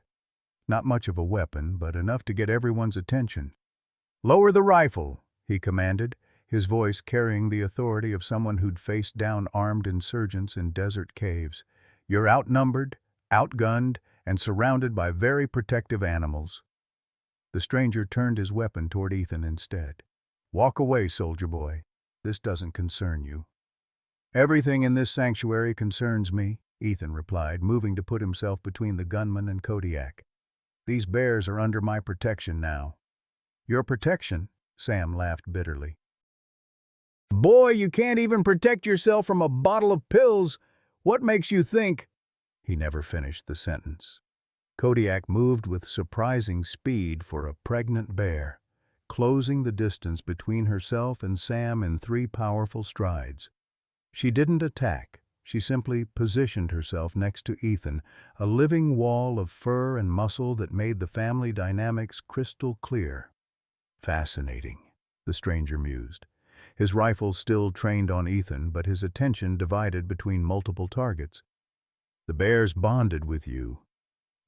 Not much of a weapon, but enough to get everyone's attention. "Lower the rifle," he commanded, his voice carrying the authority of someone who'd faced down armed insurgents in desert caves. "You're outnumbered, outgunned, and surrounded by very protective animals." The stranger turned his weapon toward Ethan instead. "Walk away, soldier boy. This doesn't concern you." "Everything in this sanctuary concerns me," Ethan replied, moving to put himself between the gunman and Kodiak. "These bears are under my protection now." "Your protection?" Sam laughed bitterly. "Boy, you can't even protect yourself from a bottle of pills. What makes you think—" He never finished the sentence. Kodiak moved with surprising speed for a pregnant bear, closing the distance between herself and Sam in 3 powerful strides. She didn't attack. She simply positioned herself next to Ethan, a living wall of fur and muscle that made the family dynamics crystal clear. "Fascinating," the stranger mused. His rifle still trained on Ethan, but his attention divided between multiple targets. "The bears bonded with you.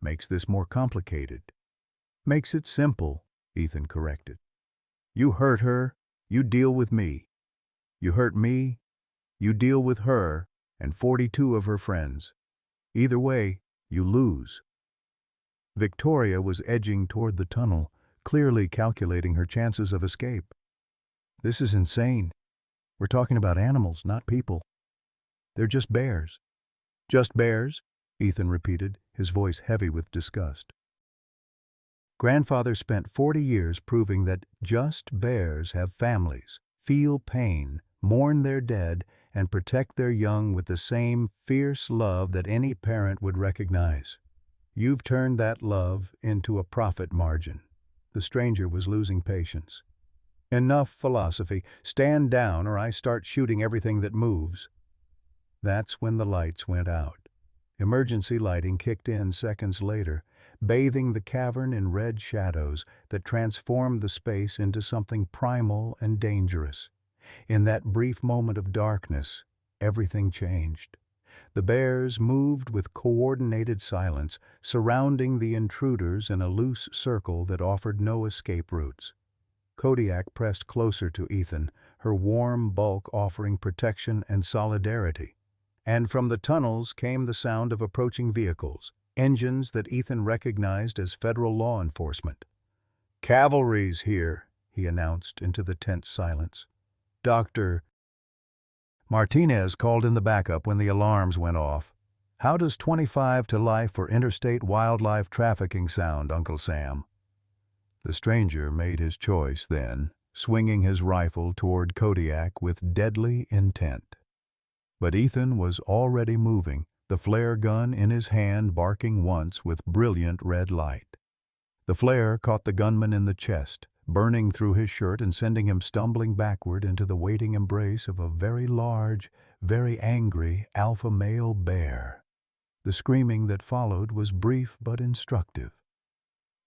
Makes this more complicated." "Makes it simple," Ethan corrected. "You hurt her, you deal with me. You hurt me, you deal with her and 42 of her friends. Either way, you lose." Victoria was edging toward the tunnel, clearly calculating her chances of escape. "This is insane. We're talking about animals, not people. They're just bears." "Just bears?" Ethan repeated, his voice heavy with disgust. Grandfather spent 40 years proving that just bears have families, feel pain, mourn their dead, and protect their young with the same fierce love that any parent would recognize. You've turned that love into a profit margin. The stranger was losing patience. "Enough philosophy. Stand down or I start shooting everything that moves." That's when the lights went out. Emergency lighting kicked in seconds later, bathing the cavern in red shadows that transformed the space into something primal and dangerous. In that brief moment of darkness, everything changed. The bears moved with coordinated silence, surrounding the intruders in a loose circle that offered no escape routes. Kodiak pressed closer to Ethan, her warm bulk offering protection and solidarity. And from the tunnels came the sound of approaching vehicles, engines that Ethan recognized as federal law enforcement. "Cavalry's here," he announced into the tense silence. "Dr. Martinez called in the backup when the alarms went off. How does 25 to life for interstate wildlife trafficking sound, Uncle Sam?" The stranger made his choice then, swinging his rifle toward Kodiak with deadly intent. But Ethan was already moving, the flare gun in his hand barking once with brilliant red light. The flare caught the gunman in the chest, burning through his shirt and sending him stumbling backward into the waiting embrace of a very large, very angry alpha male bear. The screaming that followed was brief but instructive.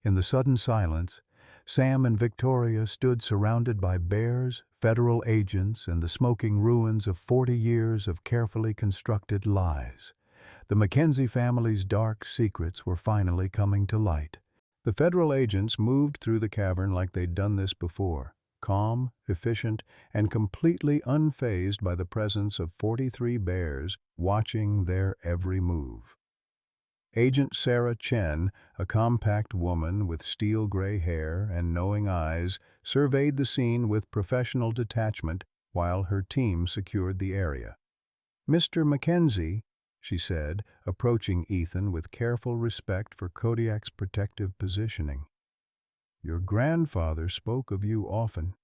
In the sudden silence, Sam and Victoria stood surrounded by bears, federal agents, and the smoking ruins of 40 years of carefully constructed lies. The Mackenzie family's dark secrets were finally coming to light. The federal agents moved through the cavern like they'd done this before, calm, efficient, and completely unfazed by the presence of 43 bears watching their every move. Agent Sarah Chen, a compact woman with steel-gray hair and knowing eyes, surveyed the scene with professional detachment while her team secured the area. "Mr. Mackenzie," she said, approaching Ethan with careful respect for Kodiak's protective positioning. "Your grandfather spoke of you often.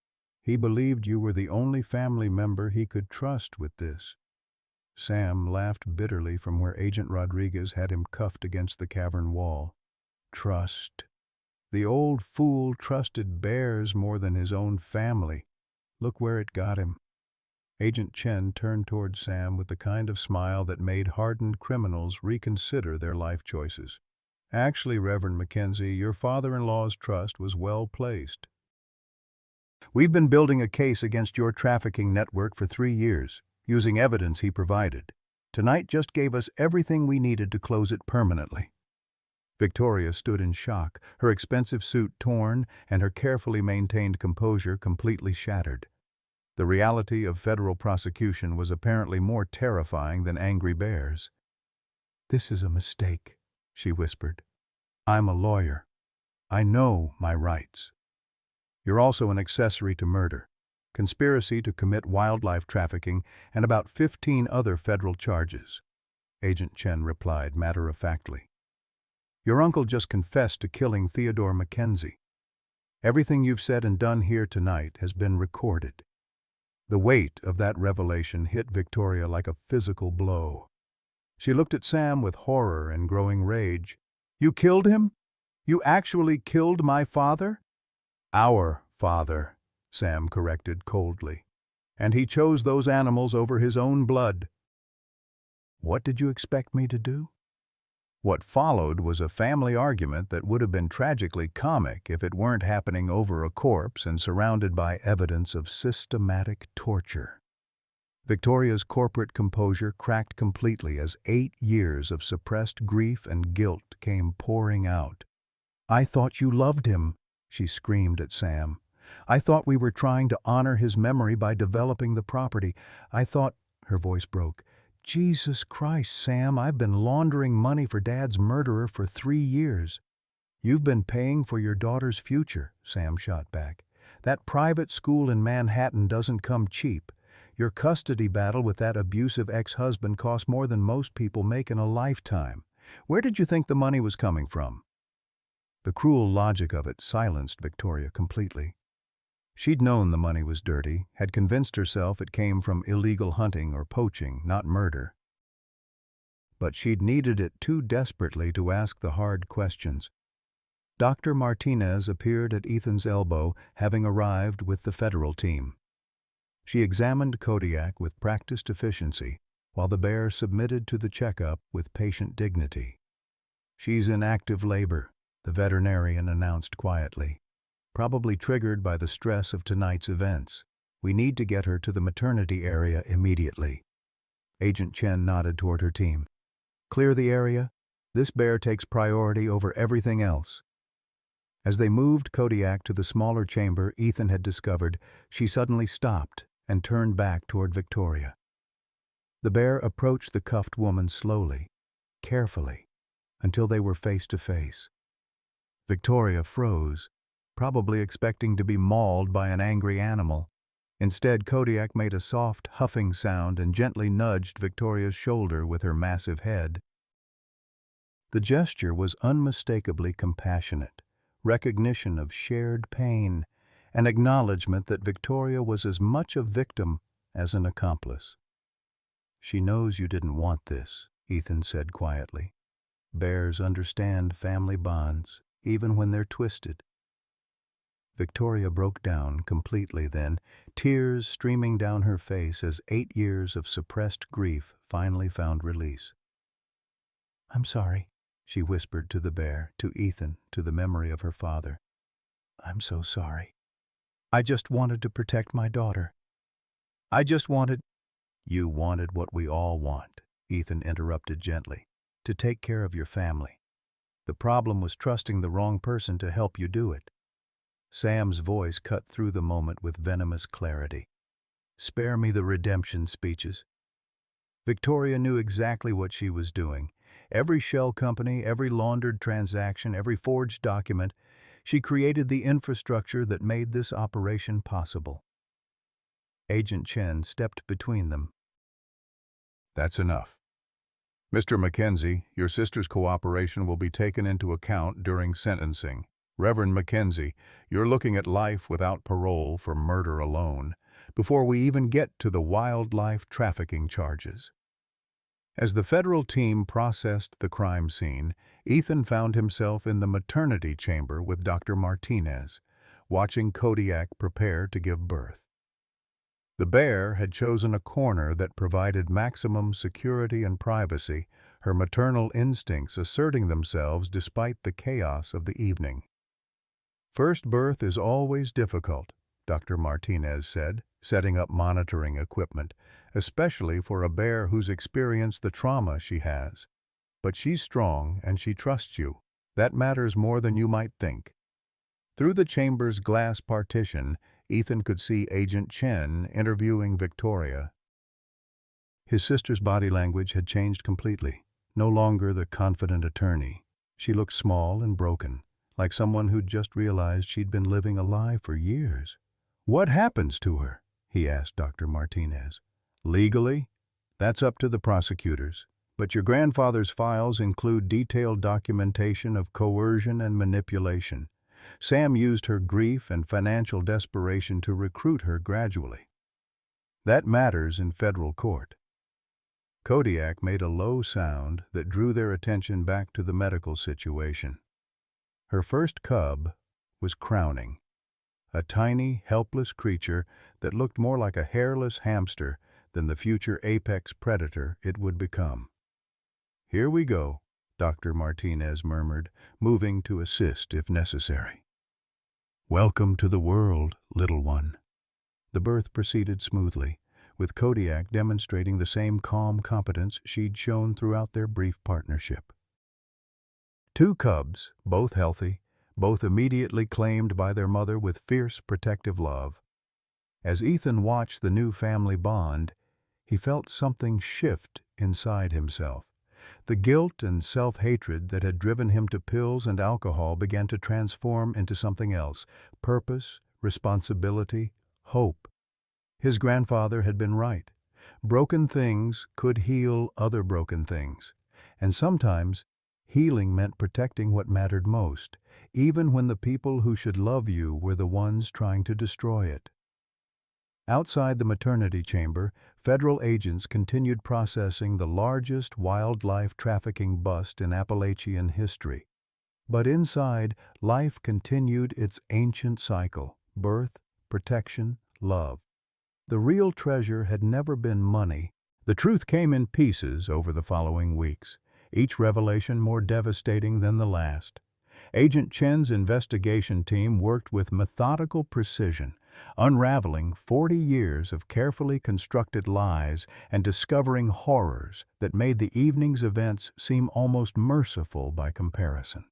He believed you were the only family member he could trust with this." Sam laughed bitterly from where Agent Rodriguez had him cuffed against the cavern wall. Trust. The old fool trusted bears more than his own family. Look where it got him. Agent Chen turned toward Sam with the kind of smile that made hardened criminals reconsider their life choices. "Actually, Reverend Mackenzie, your father-in-law's trust was well placed. We've been building a case against your trafficking network for 3 years, using evidence he provided. Tonight just gave us everything we needed to close it permanently." Victoria stood in shock, her expensive suit torn and her carefully maintained composure completely shattered. The reality of federal prosecution was apparently more terrifying than angry bears. "This is a mistake," she whispered. "I'm a lawyer. I know my rights. You're also an accessory to murder, conspiracy to commit wildlife trafficking, and about 15 other federal charges," Agent Chen replied matter-of-factly. "Your uncle just confessed to killing Theodore Mackenzie. Everything you've said and done here tonight has been recorded." The weight of that revelation hit Victoria like a physical blow. She looked at Sam with horror and growing rage. "You killed him? You actually killed my father?" "Our father," Sam corrected coldly. "And he chose those animals over his own blood." "What did you expect me to do?" What followed was a family argument that would have been tragically comic if it weren't happening over a corpse and surrounded by evidence of systematic torture. Victoria's corporate composure cracked completely as 8 years of suppressed grief and guilt came pouring out. "I thought you loved him," she screamed at Sam. "I thought we were trying to honor his memory by developing the property. I thought—" Her voice broke. "Jesus Christ, Sam, I've been laundering money for Dad's murderer for 3 years. "You've been paying for your daughter's future," Sam shot back. "That private school in Manhattan doesn't come cheap. Your custody battle with that abusive ex-husband cost more than most people make in a lifetime. Where did you think the money was coming from?" The cruel logic of it silenced Victoria completely. She'd known the money was dirty, had convinced herself it came from illegal hunting or poaching, not murder. But she'd needed it too desperately to ask the hard questions. Dr. Martinez appeared at Ethan's elbow, having arrived with the federal team. She examined Kodiak with practiced efficiency, while the bear submitted to the checkup with patient dignity. "She's in active labor," the veterinarian announced quietly. "Probably triggered by the stress of tonight's events. We need to get her to the maternity area immediately." Agent Chen nodded toward her team. "Clear the area. This bear takes priority over everything else." As they moved Kodiak to the smaller chamber Ethan had discovered, she suddenly stopped and turned back toward Victoria. The bear approached the cuffed woman slowly, carefully, until they were face to face. Victoria froze, probably expecting to be mauled by an angry animal. Instead, Kodiak made a soft, huffing sound and gently nudged Victoria's shoulder with her massive head. The gesture was unmistakably compassionate, recognition of shared pain, an acknowledgement that Victoria was as much a victim as an accomplice. "She knows you didn't want this," Ethan said quietly. "Bears understand family bonds, even when they're twisted." Victoria broke down completely then, tears streaming down her face as 8 years of suppressed grief finally found release. "I'm sorry," she whispered to the bear, to Ethan, to the memory of her father. "I'm so sorry. I just wanted to protect my daughter. I just wanted—" "You wanted what we all want," Ethan interrupted gently, "to take care of your family. The problem was trusting the wrong person to help you do it." Sam's voice cut through the moment with venomous clarity. "Spare me the redemption speeches." Victoria knew exactly what she was doing. Every shell company, every laundered transaction, every forged document, she created the infrastructure that made this operation possible. Agent Chen stepped between them. That's enough. Mr. Mackenzie, your sister's cooperation will be taken into account during sentencing. Reverend Mackenzie, you're looking at life without parole for murder alone, before we even get to the wildlife trafficking charges. As the federal team processed the crime scene, Ethan found himself in the maternity chamber with Dr. Martinez, watching Kodiak prepare to give birth. The bear had chosen a corner that provided maximum security and privacy, her maternal instincts asserting themselves despite the chaos of the evening. First birth is always difficult, Dr. Martinez said, setting up monitoring equipment, especially for a bear who's experienced the trauma she has. But she's strong and she trusts you. That matters more than you might think. Through the chamber's glass partition, Ethan could see Agent Chen interviewing Victoria. His sister's body language had changed completely. No longer the confident attorney. She looked small and broken, like someone who'd just realized she'd been living a lie for years. What happens to her? He asked Dr. Martinez. Legally, that's up to the prosecutors. But your grandfather's files include detailed documentation of coercion and manipulation. Sam used her grief and financial desperation to recruit her gradually. That matters in federal court. Kodiak made a low sound that drew their attention back to the medical situation. Her first cub was crowning, a tiny, helpless creature that looked more like a hairless hamster than the future apex predator it would become. Here we go, Dr. Martinez murmured, moving to assist if necessary. Welcome to the world, little one. The birth proceeded smoothly, with Kodiak demonstrating the same calm competence she'd shown throughout their brief partnership. 2 cubs, both healthy, both immediately claimed by their mother with fierce protective love. As Ethan watched the new family bond, he felt something shift inside himself. The guilt and self-hatred that had driven him to pills and alcohol began to transform into something else: purpose, responsibility, hope. His grandfather had been right. Broken things could heal other broken things. And sometimes, healing meant protecting what mattered most, even when the people who should love you were the ones trying to destroy it. Outside the maternity chamber, federal agents continued processing the largest wildlife trafficking bust in Appalachian history. But inside, life continued its ancient cycle: birth, protection, love. The real treasure had never been money. The truth came in pieces over the following weeks, each revelation more devastating than the last. Agent Chen's investigation team worked with methodical precision, unraveling 40 years of carefully constructed lies and discovering horrors that made the evening's events seem almost merciful by comparison.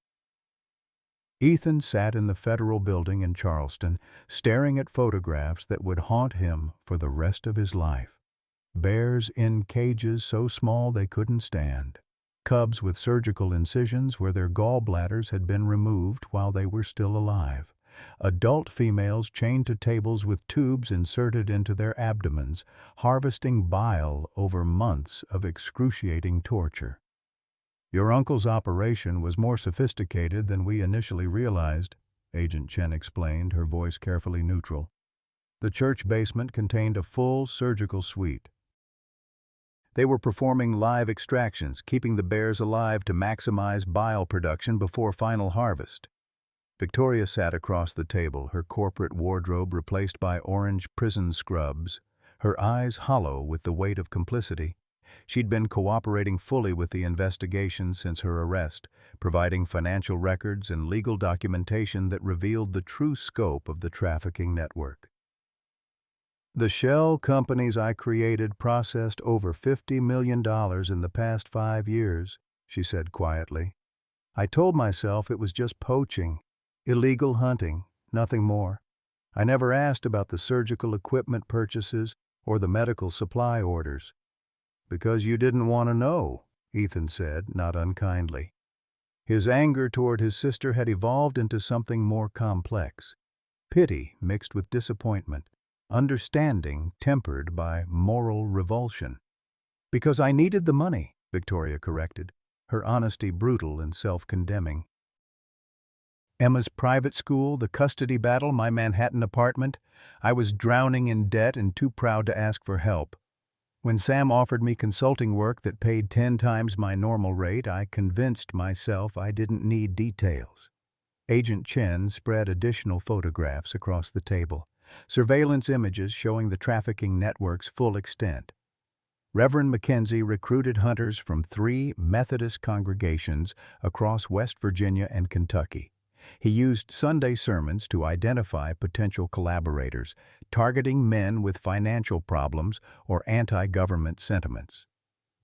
Ethan sat in the federal building in Charleston, staring at photographs that would haunt him for the rest of his life. Bears in cages so small they couldn't stand. Cubs with surgical incisions where their gallbladders had been removed while they were still alive. Adult females chained to tables with tubes inserted into their abdomens, harvesting bile over months of excruciating torture. Your uncle's operation was more sophisticated than we initially realized, Agent Chen explained, her voice carefully neutral. The church basement contained a full surgical suite. They were performing live extractions, keeping the bears alive to maximize bile production before final harvest. Victoria sat across the table, her corporate wardrobe replaced by orange prison scrubs, her eyes hollow with the weight of complicity. She'd been cooperating fully with the investigation since her arrest, providing financial records and legal documentation that revealed the true scope of the trafficking network. The shell companies I created processed over $50 million in the past 5 years, she said quietly. I told myself it was just poaching, illegal hunting, nothing more. I never asked about the surgical equipment purchases or the medical supply orders. Because you didn't want to know, Ethan said, not unkindly. His anger toward his sister had evolved into something more complex. Pity mixed with disappointment, understanding tempered by moral revulsion. "Because I needed the money," Victoria corrected, her honesty brutal and self-condemning. Emma's private school, the custody battle, my Manhattan apartment. I was drowning in debt and too proud to ask for help. When Sam offered me consulting work that paid 10 times my normal rate, I convinced myself I didn't need details. Agent Chen spread additional photographs across the table, surveillance images showing the trafficking network's full extent. Reverend Mackenzie recruited hunters from 3 Methodist congregations across West Virginia and Kentucky. He used Sunday sermons to identify potential collaborators, targeting men with financial problems or anti-government sentiments.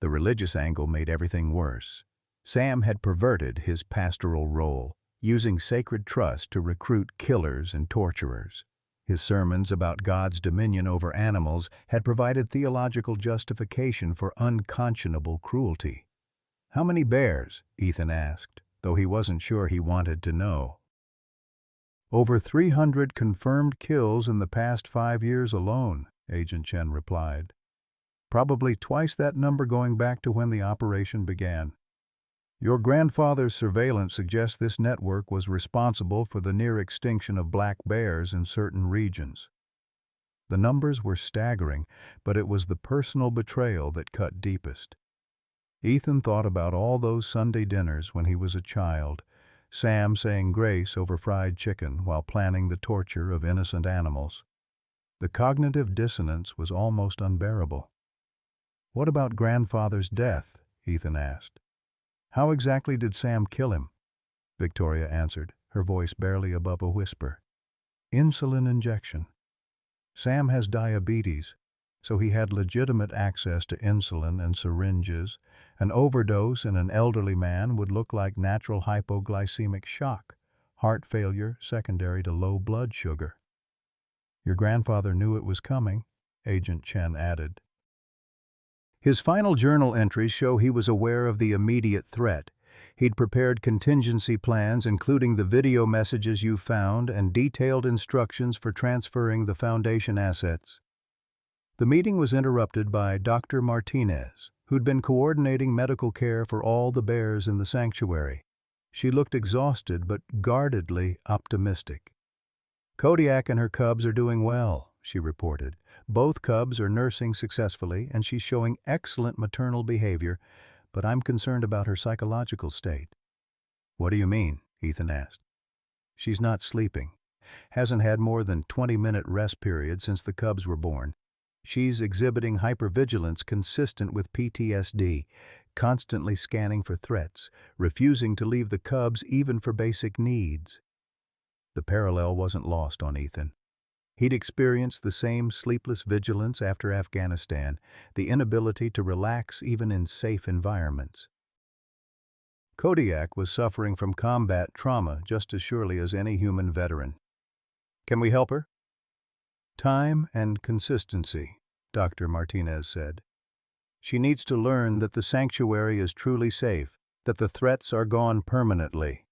The religious angle made everything worse. Sam had perverted his pastoral role, using sacred trust to recruit killers and torturers. His sermons about God's dominion over animals had provided theological justification for unconscionable cruelty. "How many bears?" Ethan asked, though he wasn't sure he wanted to know. "Over 300 confirmed kills in the past 5 years alone," Agent Chen replied. "Probably twice that number going back to when the operation began. Your grandfather's surveillance suggests this network was responsible for the near extinction of black bears in certain regions." The numbers were staggering, but it was the personal betrayal that cut deepest. Ethan thought about all those Sunday dinners when he was a child, Sam saying grace over fried chicken while planning the torture of innocent animals. The cognitive dissonance was almost unbearable. "What about grandfather's death?" Ethan asked. "How exactly did Sam kill him?" Victoria answered, her voice barely above a whisper. "Insulin injection. Sam has diabetes, so he had legitimate access to insulin and syringes. An overdose in an elderly man would look like natural hypoglycemic shock, heart failure secondary to low blood sugar." "Your grandfather knew it was coming," Agent Chen added. His final journal entries show he was aware of the immediate threat. He'd prepared contingency plans, including the video messages you found and detailed instructions for transferring the Foundation assets. The meeting was interrupted by Dr. Martinez, who'd been coordinating medical care for all the bears in the sanctuary. She looked exhausted but guardedly optimistic. "Kodiak and her cubs are doing well," she reported. "Both cubs are nursing successfully, and she's showing excellent maternal behavior, but I'm concerned about her psychological state." "What do you mean?" Ethan asked. "She's not sleeping. Hasn't had more than 20-minute rest period since the cubs were born. She's exhibiting hypervigilance consistent with PTSD, constantly scanning for threats, refusing to leave the cubs even for basic needs." The parallel wasn't lost on Ethan. He'd experienced the same sleepless vigilance after Afghanistan, the inability to relax even in safe environments. Kodiak was suffering from combat trauma just as surely as any human veteran. "Can we help her?" "Time and consistency," Dr. Martinez said. "She needs to learn that the sanctuary is truly safe, that the threats are gone permanently.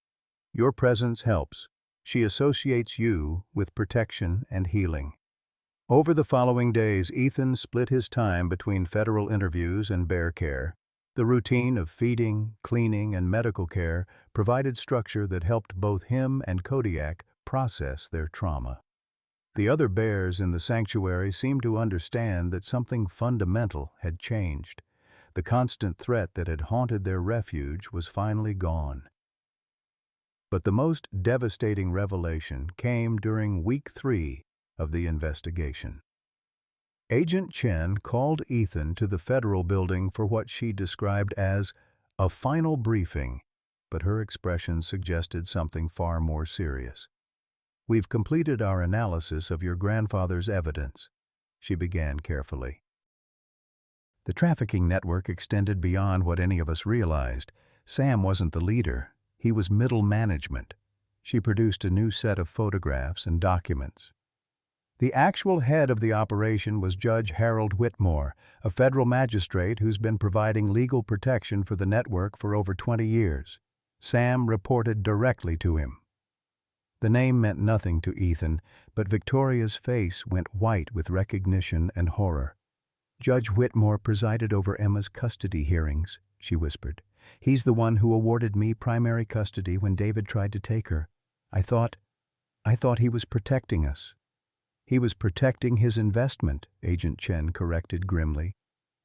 Your presence helps. She associates you with protection and healing." Over the following days, Ethan split his time between federal interviews and bear care. The routine of feeding, cleaning, and medical care provided structure that helped both him and Kodiak process their trauma. The other bears in the sanctuary seemed to understand that something fundamental had changed. The constant threat that had haunted their refuge was finally gone. But the most devastating revelation came during week 3 of the investigation. Agent Chen called Ethan to the federal building for what she described as a final briefing, but her expression suggested something far more serious. "We've completed our analysis of your grandfather's evidence," she began carefully. The trafficking network extended beyond what any of us realized. Sam wasn't the leader. He was middle management. She produced a new set of photographs and documents. The actual head of the operation was Judge Harold Whitmore, a federal magistrate who's been providing legal protection for the network for over 20 years. Sam reported directly to him. The name meant nothing to Ethan, but Victoria's face went white with recognition and horror. "Judge Whitmore presided over Emma's custody hearings," she whispered. "He's the one who awarded me primary custody when David tried to take her. I thought he was protecting us." "He was protecting his investment," Agent Chen corrected grimly.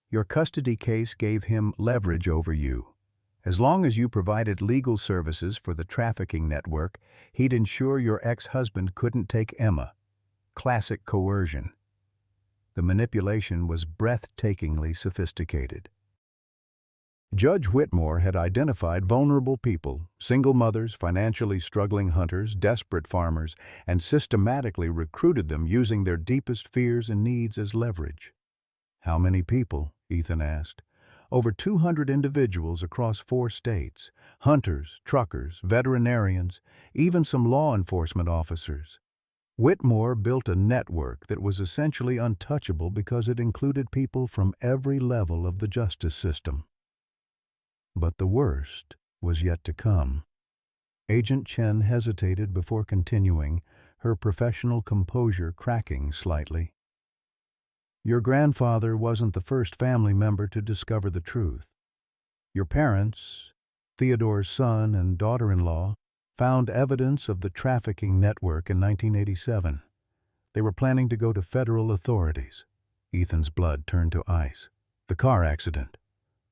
"Your custody case gave him leverage over you. As long as you provided legal services for the trafficking network, he'd ensure your ex-husband couldn't take Emma. Classic coercion." The manipulation was breathtakingly sophisticated. Judge Whitmore had identified vulnerable people, single mothers, financially struggling hunters, desperate farmers, and systematically recruited them using their deepest fears and needs as leverage. "How many people?" Ethan asked. "Over 200 individuals across 4 states, hunters, truckers, veterinarians, even some law enforcement officers. Whitmore built a network that was essentially untouchable because it included people from every level of the justice system." But the worst was yet to come. Agent Chen hesitated before continuing, her professional composure cracking slightly. "Your grandfather wasn't the first family member to discover the truth. Your parents, Theodore's son and daughter-in-law, found evidence of the trafficking network in 1987. They were planning to go to federal authorities." Ethan's blood turned to ice. "The car accident.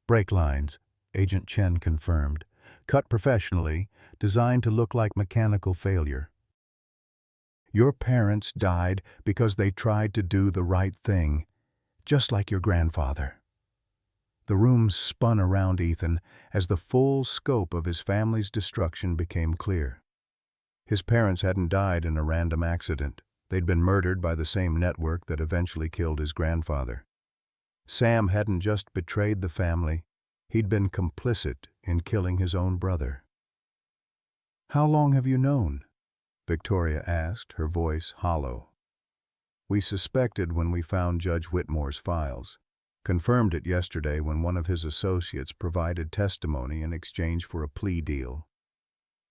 Brake lines," Agent Chen confirmed. "Cut professionally, designed to look like mechanical failure. Your parents died because they tried to do the right thing, just like your grandfather." The room spun around Ethan as the full scope of his family's destruction became clear. His parents hadn't died in a random accident. They'd been murdered by the same network that eventually killed his grandfather. Sam hadn't just betrayed the family, he'd been complicit in killing his own brother. "How long have you known?" Victoria asked, her voice hollow. "We suspected when we found Judge Whitmore's files. Confirmed it yesterday when one of his associates provided testimony in exchange for a plea deal."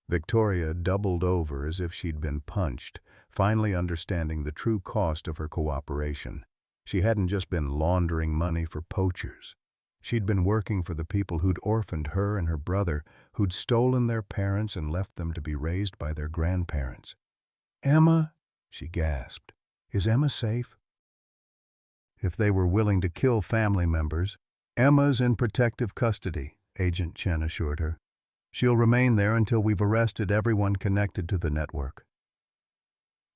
Victoria doubled over as if she'd been punched, finally understanding the true cost of her cooperation. She hadn't just been laundering money for poachers. She'd been working for the people who'd orphaned her and her brother, who'd stolen their parents and left them to be raised by their grandparents. "Emma," she gasped, "is Emma safe?" "If they were willing to kill family members, Emma's in protective custody," Agent Chen assured her. "She'll remain there until we've arrested everyone connected to the network."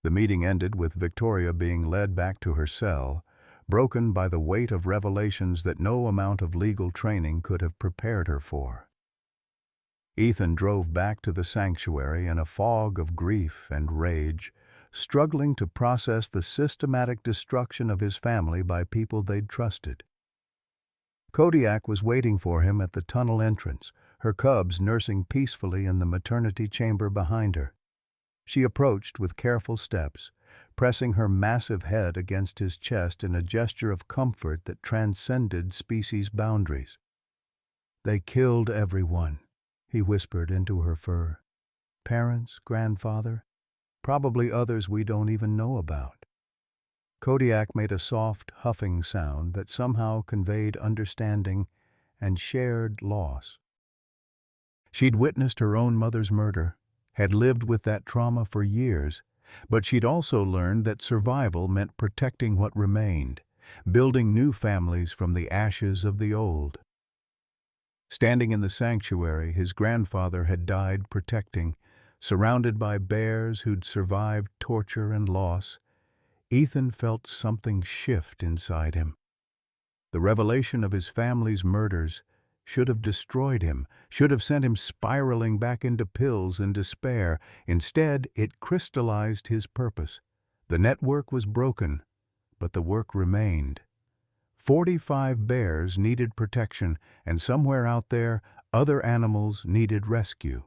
The meeting ended with Victoria being led back to her cell, broken by the weight of revelations that no amount of legal training could have prepared her for. Ethan drove back to the sanctuary in a fog of grief and rage, struggling to process the systematic destruction of his family by people they'd trusted. Kodiak was waiting for him at the tunnel entrance, her cubs nursing peacefully in the maternity chamber behind her. She approached with careful steps, pressing her massive head against his chest in a gesture of comfort that transcended species boundaries. "They killed everyone," he whispered into her fur. "Parents, grandfather, probably others we don't even know about." Kodiak made a soft, huffing sound that somehow conveyed understanding and shared loss. She'd witnessed her own mother's murder, had lived with that trauma for years, but she'd also learned that survival meant protecting what remained, building new families from the ashes of the old. Standing in the sanctuary his grandfather had died protecting, surrounded by bears who'd survived torture and loss, Ethan felt something shift inside him. The revelation of his family's murders should have destroyed him, should have sent him spiraling back into pills and despair. Instead, it crystallized his purpose. The network was broken, but the work remained. 45 bears needed protection, and somewhere out there, other animals needed rescue.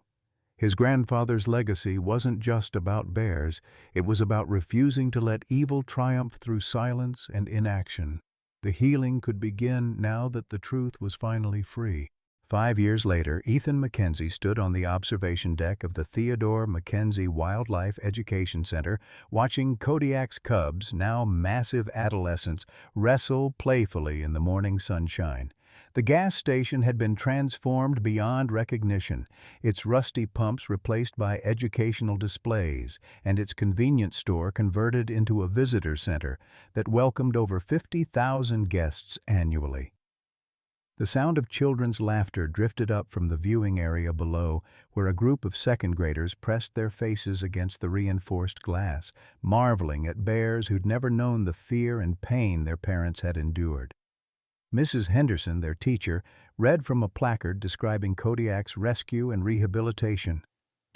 His grandfather's legacy wasn't just about bears, it was about refusing to let evil triumph through silence and inaction. The healing could begin now that the truth was finally free. 5 years later, Ethan Mackenzie stood on the observation deck of the Theodore Mackenzie Wildlife Education Center, watching Kodiak's cubs, now massive adolescents, wrestle playfully in the morning sunshine. The gas station had been transformed beyond recognition, its rusty pumps replaced by educational displays, and its convenience store converted into a visitor center that welcomed over 50,000 guests annually. The sound of children's laughter drifted up from the viewing area below, where a group of second graders pressed their faces against the reinforced glass, marveling at bears who'd never known the fear and pain their parents had endured. Mrs. Henderson, their teacher, read from a placard describing Kodiak's rescue and rehabilitation,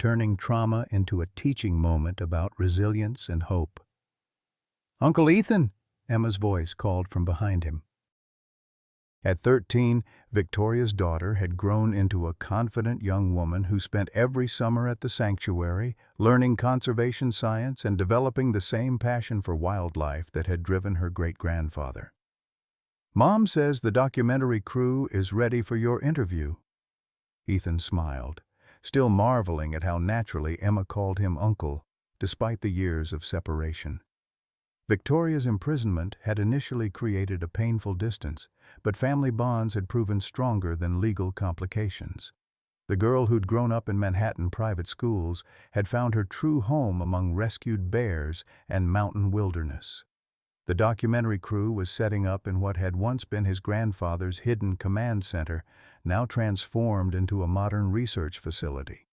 turning trauma into a teaching moment about resilience and hope. "Uncle Ethan!" Emma's voice called from behind him. At 13, Victoria's daughter had grown into a confident young woman who spent every summer at the sanctuary, learning conservation science and developing the same passion for wildlife that had driven her great-grandfather. "Mom says the documentary crew is ready for your interview." Ethan smiled, still marveling at how naturally Emma called him uncle, despite the years of separation. Victoria's imprisonment had initially created a painful distance, but family bonds had proven stronger than legal complications. The girl who'd grown up in Manhattan private schools had found her true home among rescued bears and mountain wilderness. The documentary crew was setting up in what had once been his grandfather's hidden command center, now transformed into a modern research facility.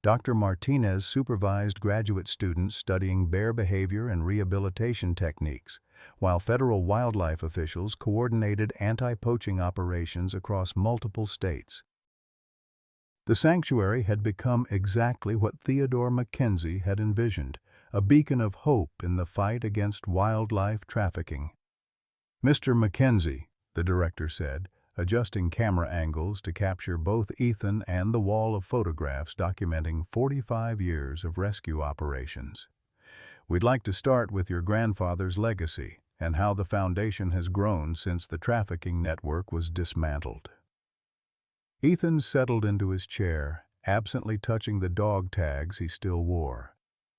Dr. Martinez supervised graduate students studying bear behavior and rehabilitation techniques, while federal wildlife officials coordinated anti-poaching operations across multiple states. The sanctuary had become exactly what Theodore Mackenzie had envisioned, a beacon of hope in the fight against wildlife trafficking. "Mr. Mackenzie," the director said, adjusting camera angles to capture both Ethan and the wall of photographs documenting 45 years of rescue operations. "We'd like to start with your grandfather's legacy and how the foundation has grown since the trafficking network was dismantled." Ethan settled into his chair, absently touching the dog tags he still wore.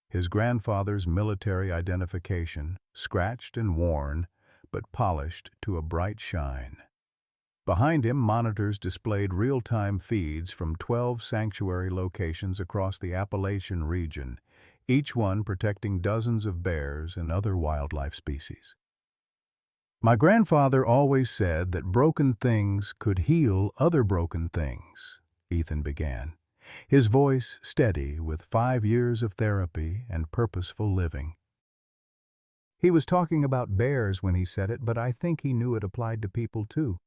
His grandfather's military identification, scratched and worn, but polished to a bright shine. Behind him, monitors displayed real-time feeds from 12 sanctuary locations across the Appalachian region, each one protecting dozens of bears and other wildlife species. "My grandfather always said that broken things could heal other broken things," Ethan began, his voice steady with 5 years of therapy and purposeful living. He was talking about bears when he said it, but I think he knew it applied to people too.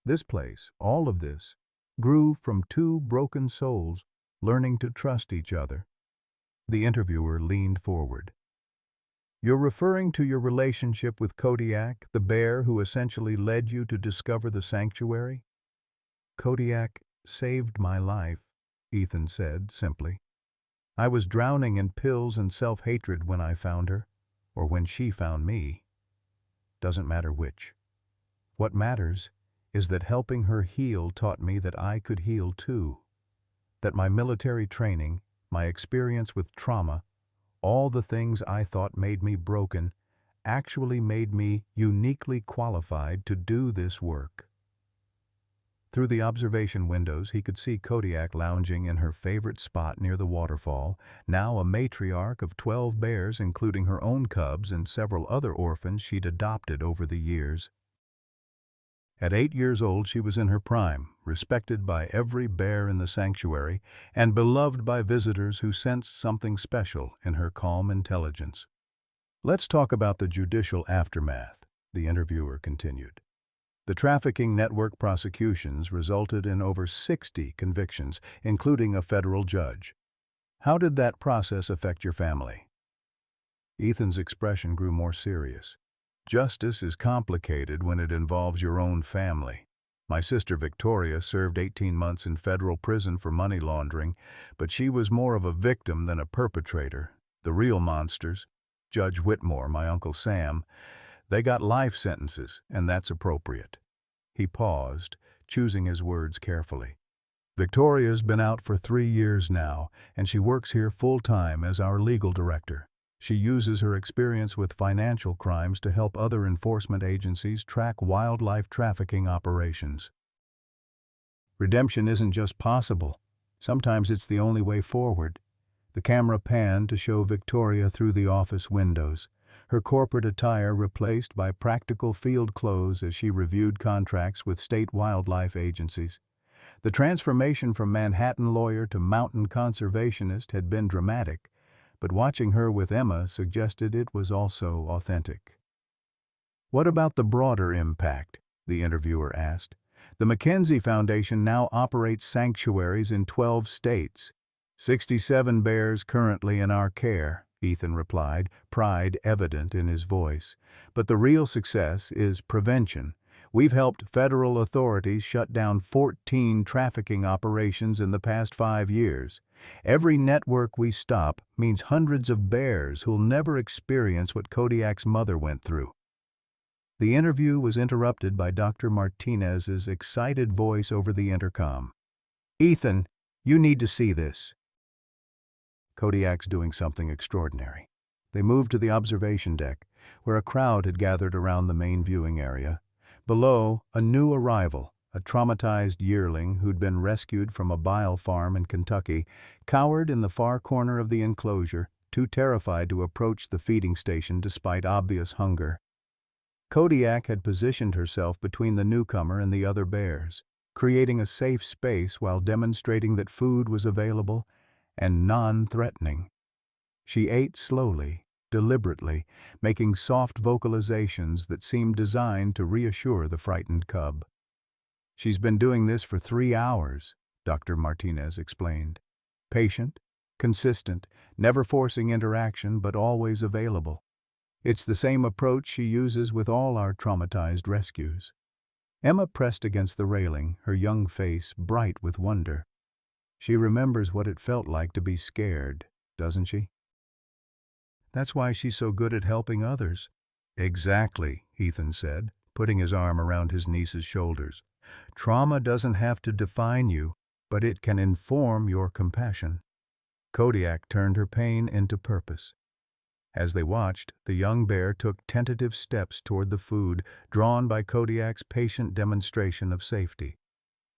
This place, all of this, grew from two broken souls learning to trust each other. The interviewer leaned forward. "You're referring to your relationship with Kodiak, the bear who essentially led you to discover the sanctuary?" "Kodiak saved my life," Ethan said simply. "I was drowning in pills and self-hatred when I found her, or when she found me. Doesn't matter which. What matters is that helping her heal taught me that I could heal too. That my military training, my experience with trauma, all the things I thought made me broken, actually made me uniquely qualified to do this work." Through the observation windows, he could see Kodiak lounging in her favorite spot near the waterfall, now a matriarch of 12 bears, including her own cubs and several other orphans she'd adopted over the years. At 8 years old, she was in her prime, respected by every bear in the sanctuary and beloved by visitors who sensed something special in her calm intelligence. "Let's talk about the judicial aftermath," the interviewer continued. "The trafficking network prosecutions resulted in over 60 convictions, including a federal judge. How did that process affect your family?" Ethan's expression grew more serious. "Justice is complicated when it involves your own family. My sister Victoria served 18 months in federal prison for money laundering, but she was more of a victim than a perpetrator. The real monsters, Judge Whitmore, my Uncle Sam, they got life sentences, and that's appropriate." He paused, choosing his words carefully. "Victoria's been out for 3 years now, and she works here full-time as our legal director. She uses her experience with financial crimes to help other enforcement agencies track wildlife trafficking operations." Redemption isn't just possible. Sometimes it's the only way forward. The camera panned to show Victoria through the office windows, her corporate attire replaced by practical field clothes as she reviewed contracts with state wildlife agencies. The transformation from Manhattan lawyer to mountain conservationist had been dramatic, but watching her with Emma suggested it was also authentic. "What about the broader impact?" the interviewer asked. "The Mackenzie Foundation now operates sanctuaries in 12 states. 67 bears currently in our care," Ethan replied, pride evident in his voice. "But the real success is prevention. We've helped federal authorities shut down 14 trafficking operations in the past 5 years. Every network we stop means hundreds of bears who'll never experience what Kodiak's mother went through." The interview was interrupted by Dr. Martinez's excited voice over the intercom. "Ethan, you need to see this. Kodiak's doing something extraordinary." They moved to the observation deck, where a crowd had gathered around the main viewing area. Below, a new arrival, a traumatized yearling who'd been rescued from a bile farm in Kentucky, cowered in the far corner of the enclosure, too terrified to approach the feeding station despite obvious hunger. Kodiak had positioned herself between the newcomer and the other bears, creating a safe space while demonstrating that food was available and non-threatening. She ate slowly, deliberately, making soft vocalizations that seemed designed to reassure the frightened cub. "She's been doing this for 3 hours," Dr. Martinez explained. "Patient, consistent, never forcing interaction but always available. It's the same approach she uses with all our traumatized rescues." Emma pressed against the railing, her young face bright with wonder. "She remembers what it felt like to be scared, doesn't she? That's why she's so good at helping others." "Exactly," Ethan said, putting his arm around his niece's shoulders. "Trauma doesn't have to define you, but it can inform your compassion." Kodiak turned her pain into purpose. As they watched, the young bear took tentative steps toward the food, drawn by Kodiak's patient demonstration of safety.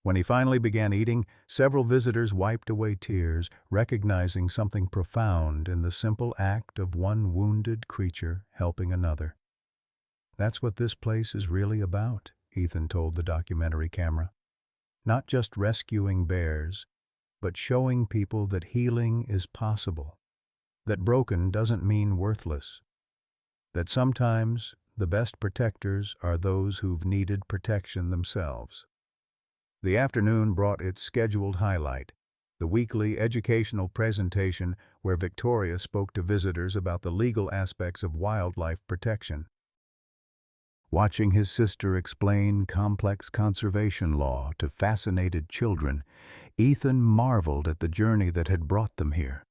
When he finally began eating, several visitors wiped away tears, recognizing something profound in the simple act of one wounded creature helping another. "That's what this place is really about," Ethan told the documentary camera. "Not just rescuing bears, but showing people that healing is possible, that broken doesn't mean worthless, that sometimes the best protectors are those who've needed protection themselves." The afternoon brought its scheduled highlight, the weekly educational presentation where Victoria spoke to visitors about the legal aspects of wildlife protection. Watching his sister explain complex conservation law to fascinated children, Ethan marveled at the journey that had brought them here.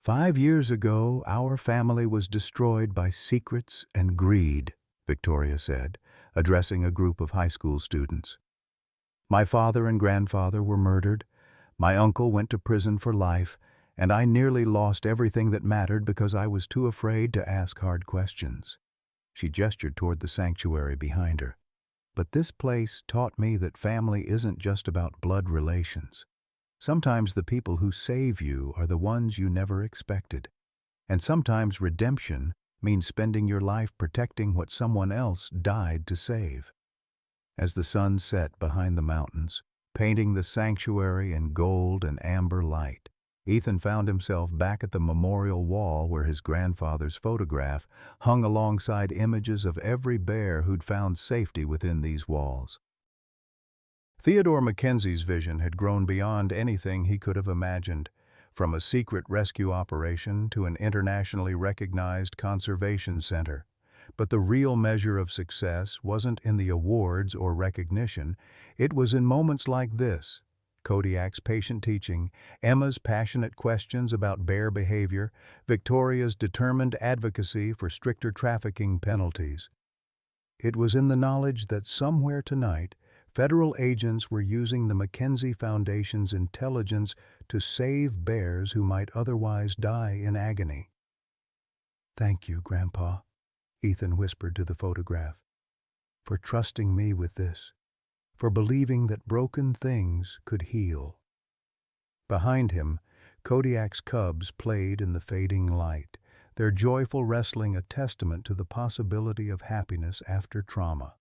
5 years ago, our family was destroyed by secrets and greed," Victoria said, addressing a group of high school students. "My father and grandfather were murdered, my uncle went to prison for life, and I nearly lost everything that mattered because I was too afraid to ask hard questions." She gestured toward the sanctuary behind her. "But this place taught me that family isn't just about blood relations. Sometimes the people who save you are the ones you never expected. And sometimes redemption means spending your life protecting what someone else died to save." As the sun set behind the mountains, painting the sanctuary in gold and amber light, Ethan found himself back at the memorial wall where his grandfather's photograph hung alongside images of every bear who'd found safety within these walls. Theodore Mackenzie's vision had grown beyond anything he could have imagined, from a secret rescue operation to an internationally recognized conservation center. But the real measure of success wasn't in the awards or recognition, it was in moments like this. Kodiak's patient teaching, Emma's passionate questions about bear behavior, Victoria's determined advocacy for stricter trafficking penalties. It was in the knowledge that somewhere tonight, federal agents were using the Mackenzie Foundation's intelligence to save bears who might otherwise die in agony. "Thank you, Grandpa," Ethan whispered to the photograph, "for trusting me with this, for believing that broken things could heal." Behind him, Kodiak's cubs played in the fading light, their joyful wrestling a testament to the possibility of happiness after trauma.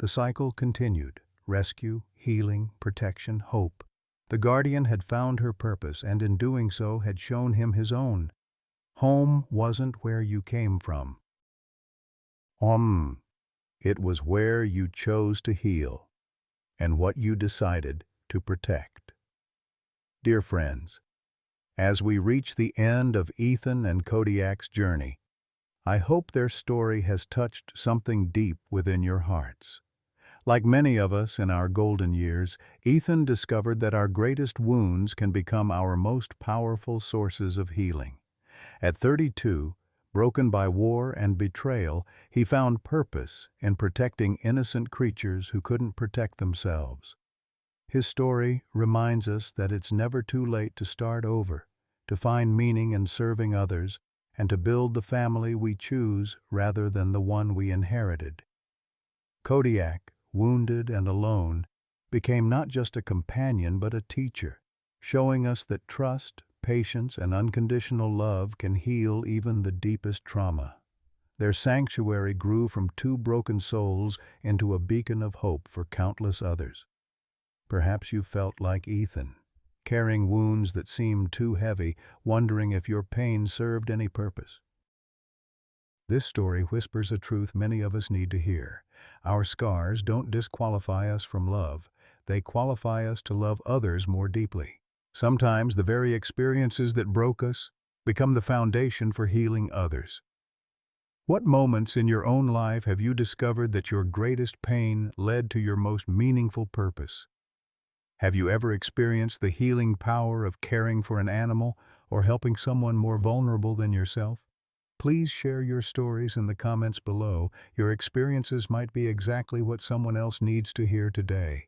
The cycle continued: rescue, healing, protection, hope. The guardian had found her purpose and in doing so had shown him his own. Home wasn't where you came from. It was where you chose to heal and what you decided to protect. Dear friends, as we reach the end of Ethan and Kodiak's journey, I hope their story has touched something deep within your hearts. Like many of us in our golden years, Ethan discovered that our greatest wounds can become our most powerful sources of healing. At 32, broken by war and betrayal, he found purpose in protecting innocent creatures who couldn't protect themselves. His story reminds us that it's never too late to start over, to find meaning in serving others, and to build the family we choose rather than the one we inherited. Kodiak, wounded and alone, became not just a companion but a teacher, showing us that trust, patience, and unconditional love can heal even the deepest trauma. Their sanctuary grew from two broken souls into a beacon of hope for countless others. Perhaps you felt like Ethan, carrying wounds that seemed too heavy, wondering if your pain served any purpose. This story whispers a truth many of us need to hear. Our scars don't disqualify us from love. They qualify us to love others more deeply. Sometimes the very experiences that broke us become the foundation for healing others. What moments in your own life have you discovered that your greatest pain led to your most meaningful purpose? Have you ever experienced the healing power of caring for an animal or helping someone more vulnerable than yourself? Please share your stories in the comments below. Your experiences might be exactly what someone else needs to hear today.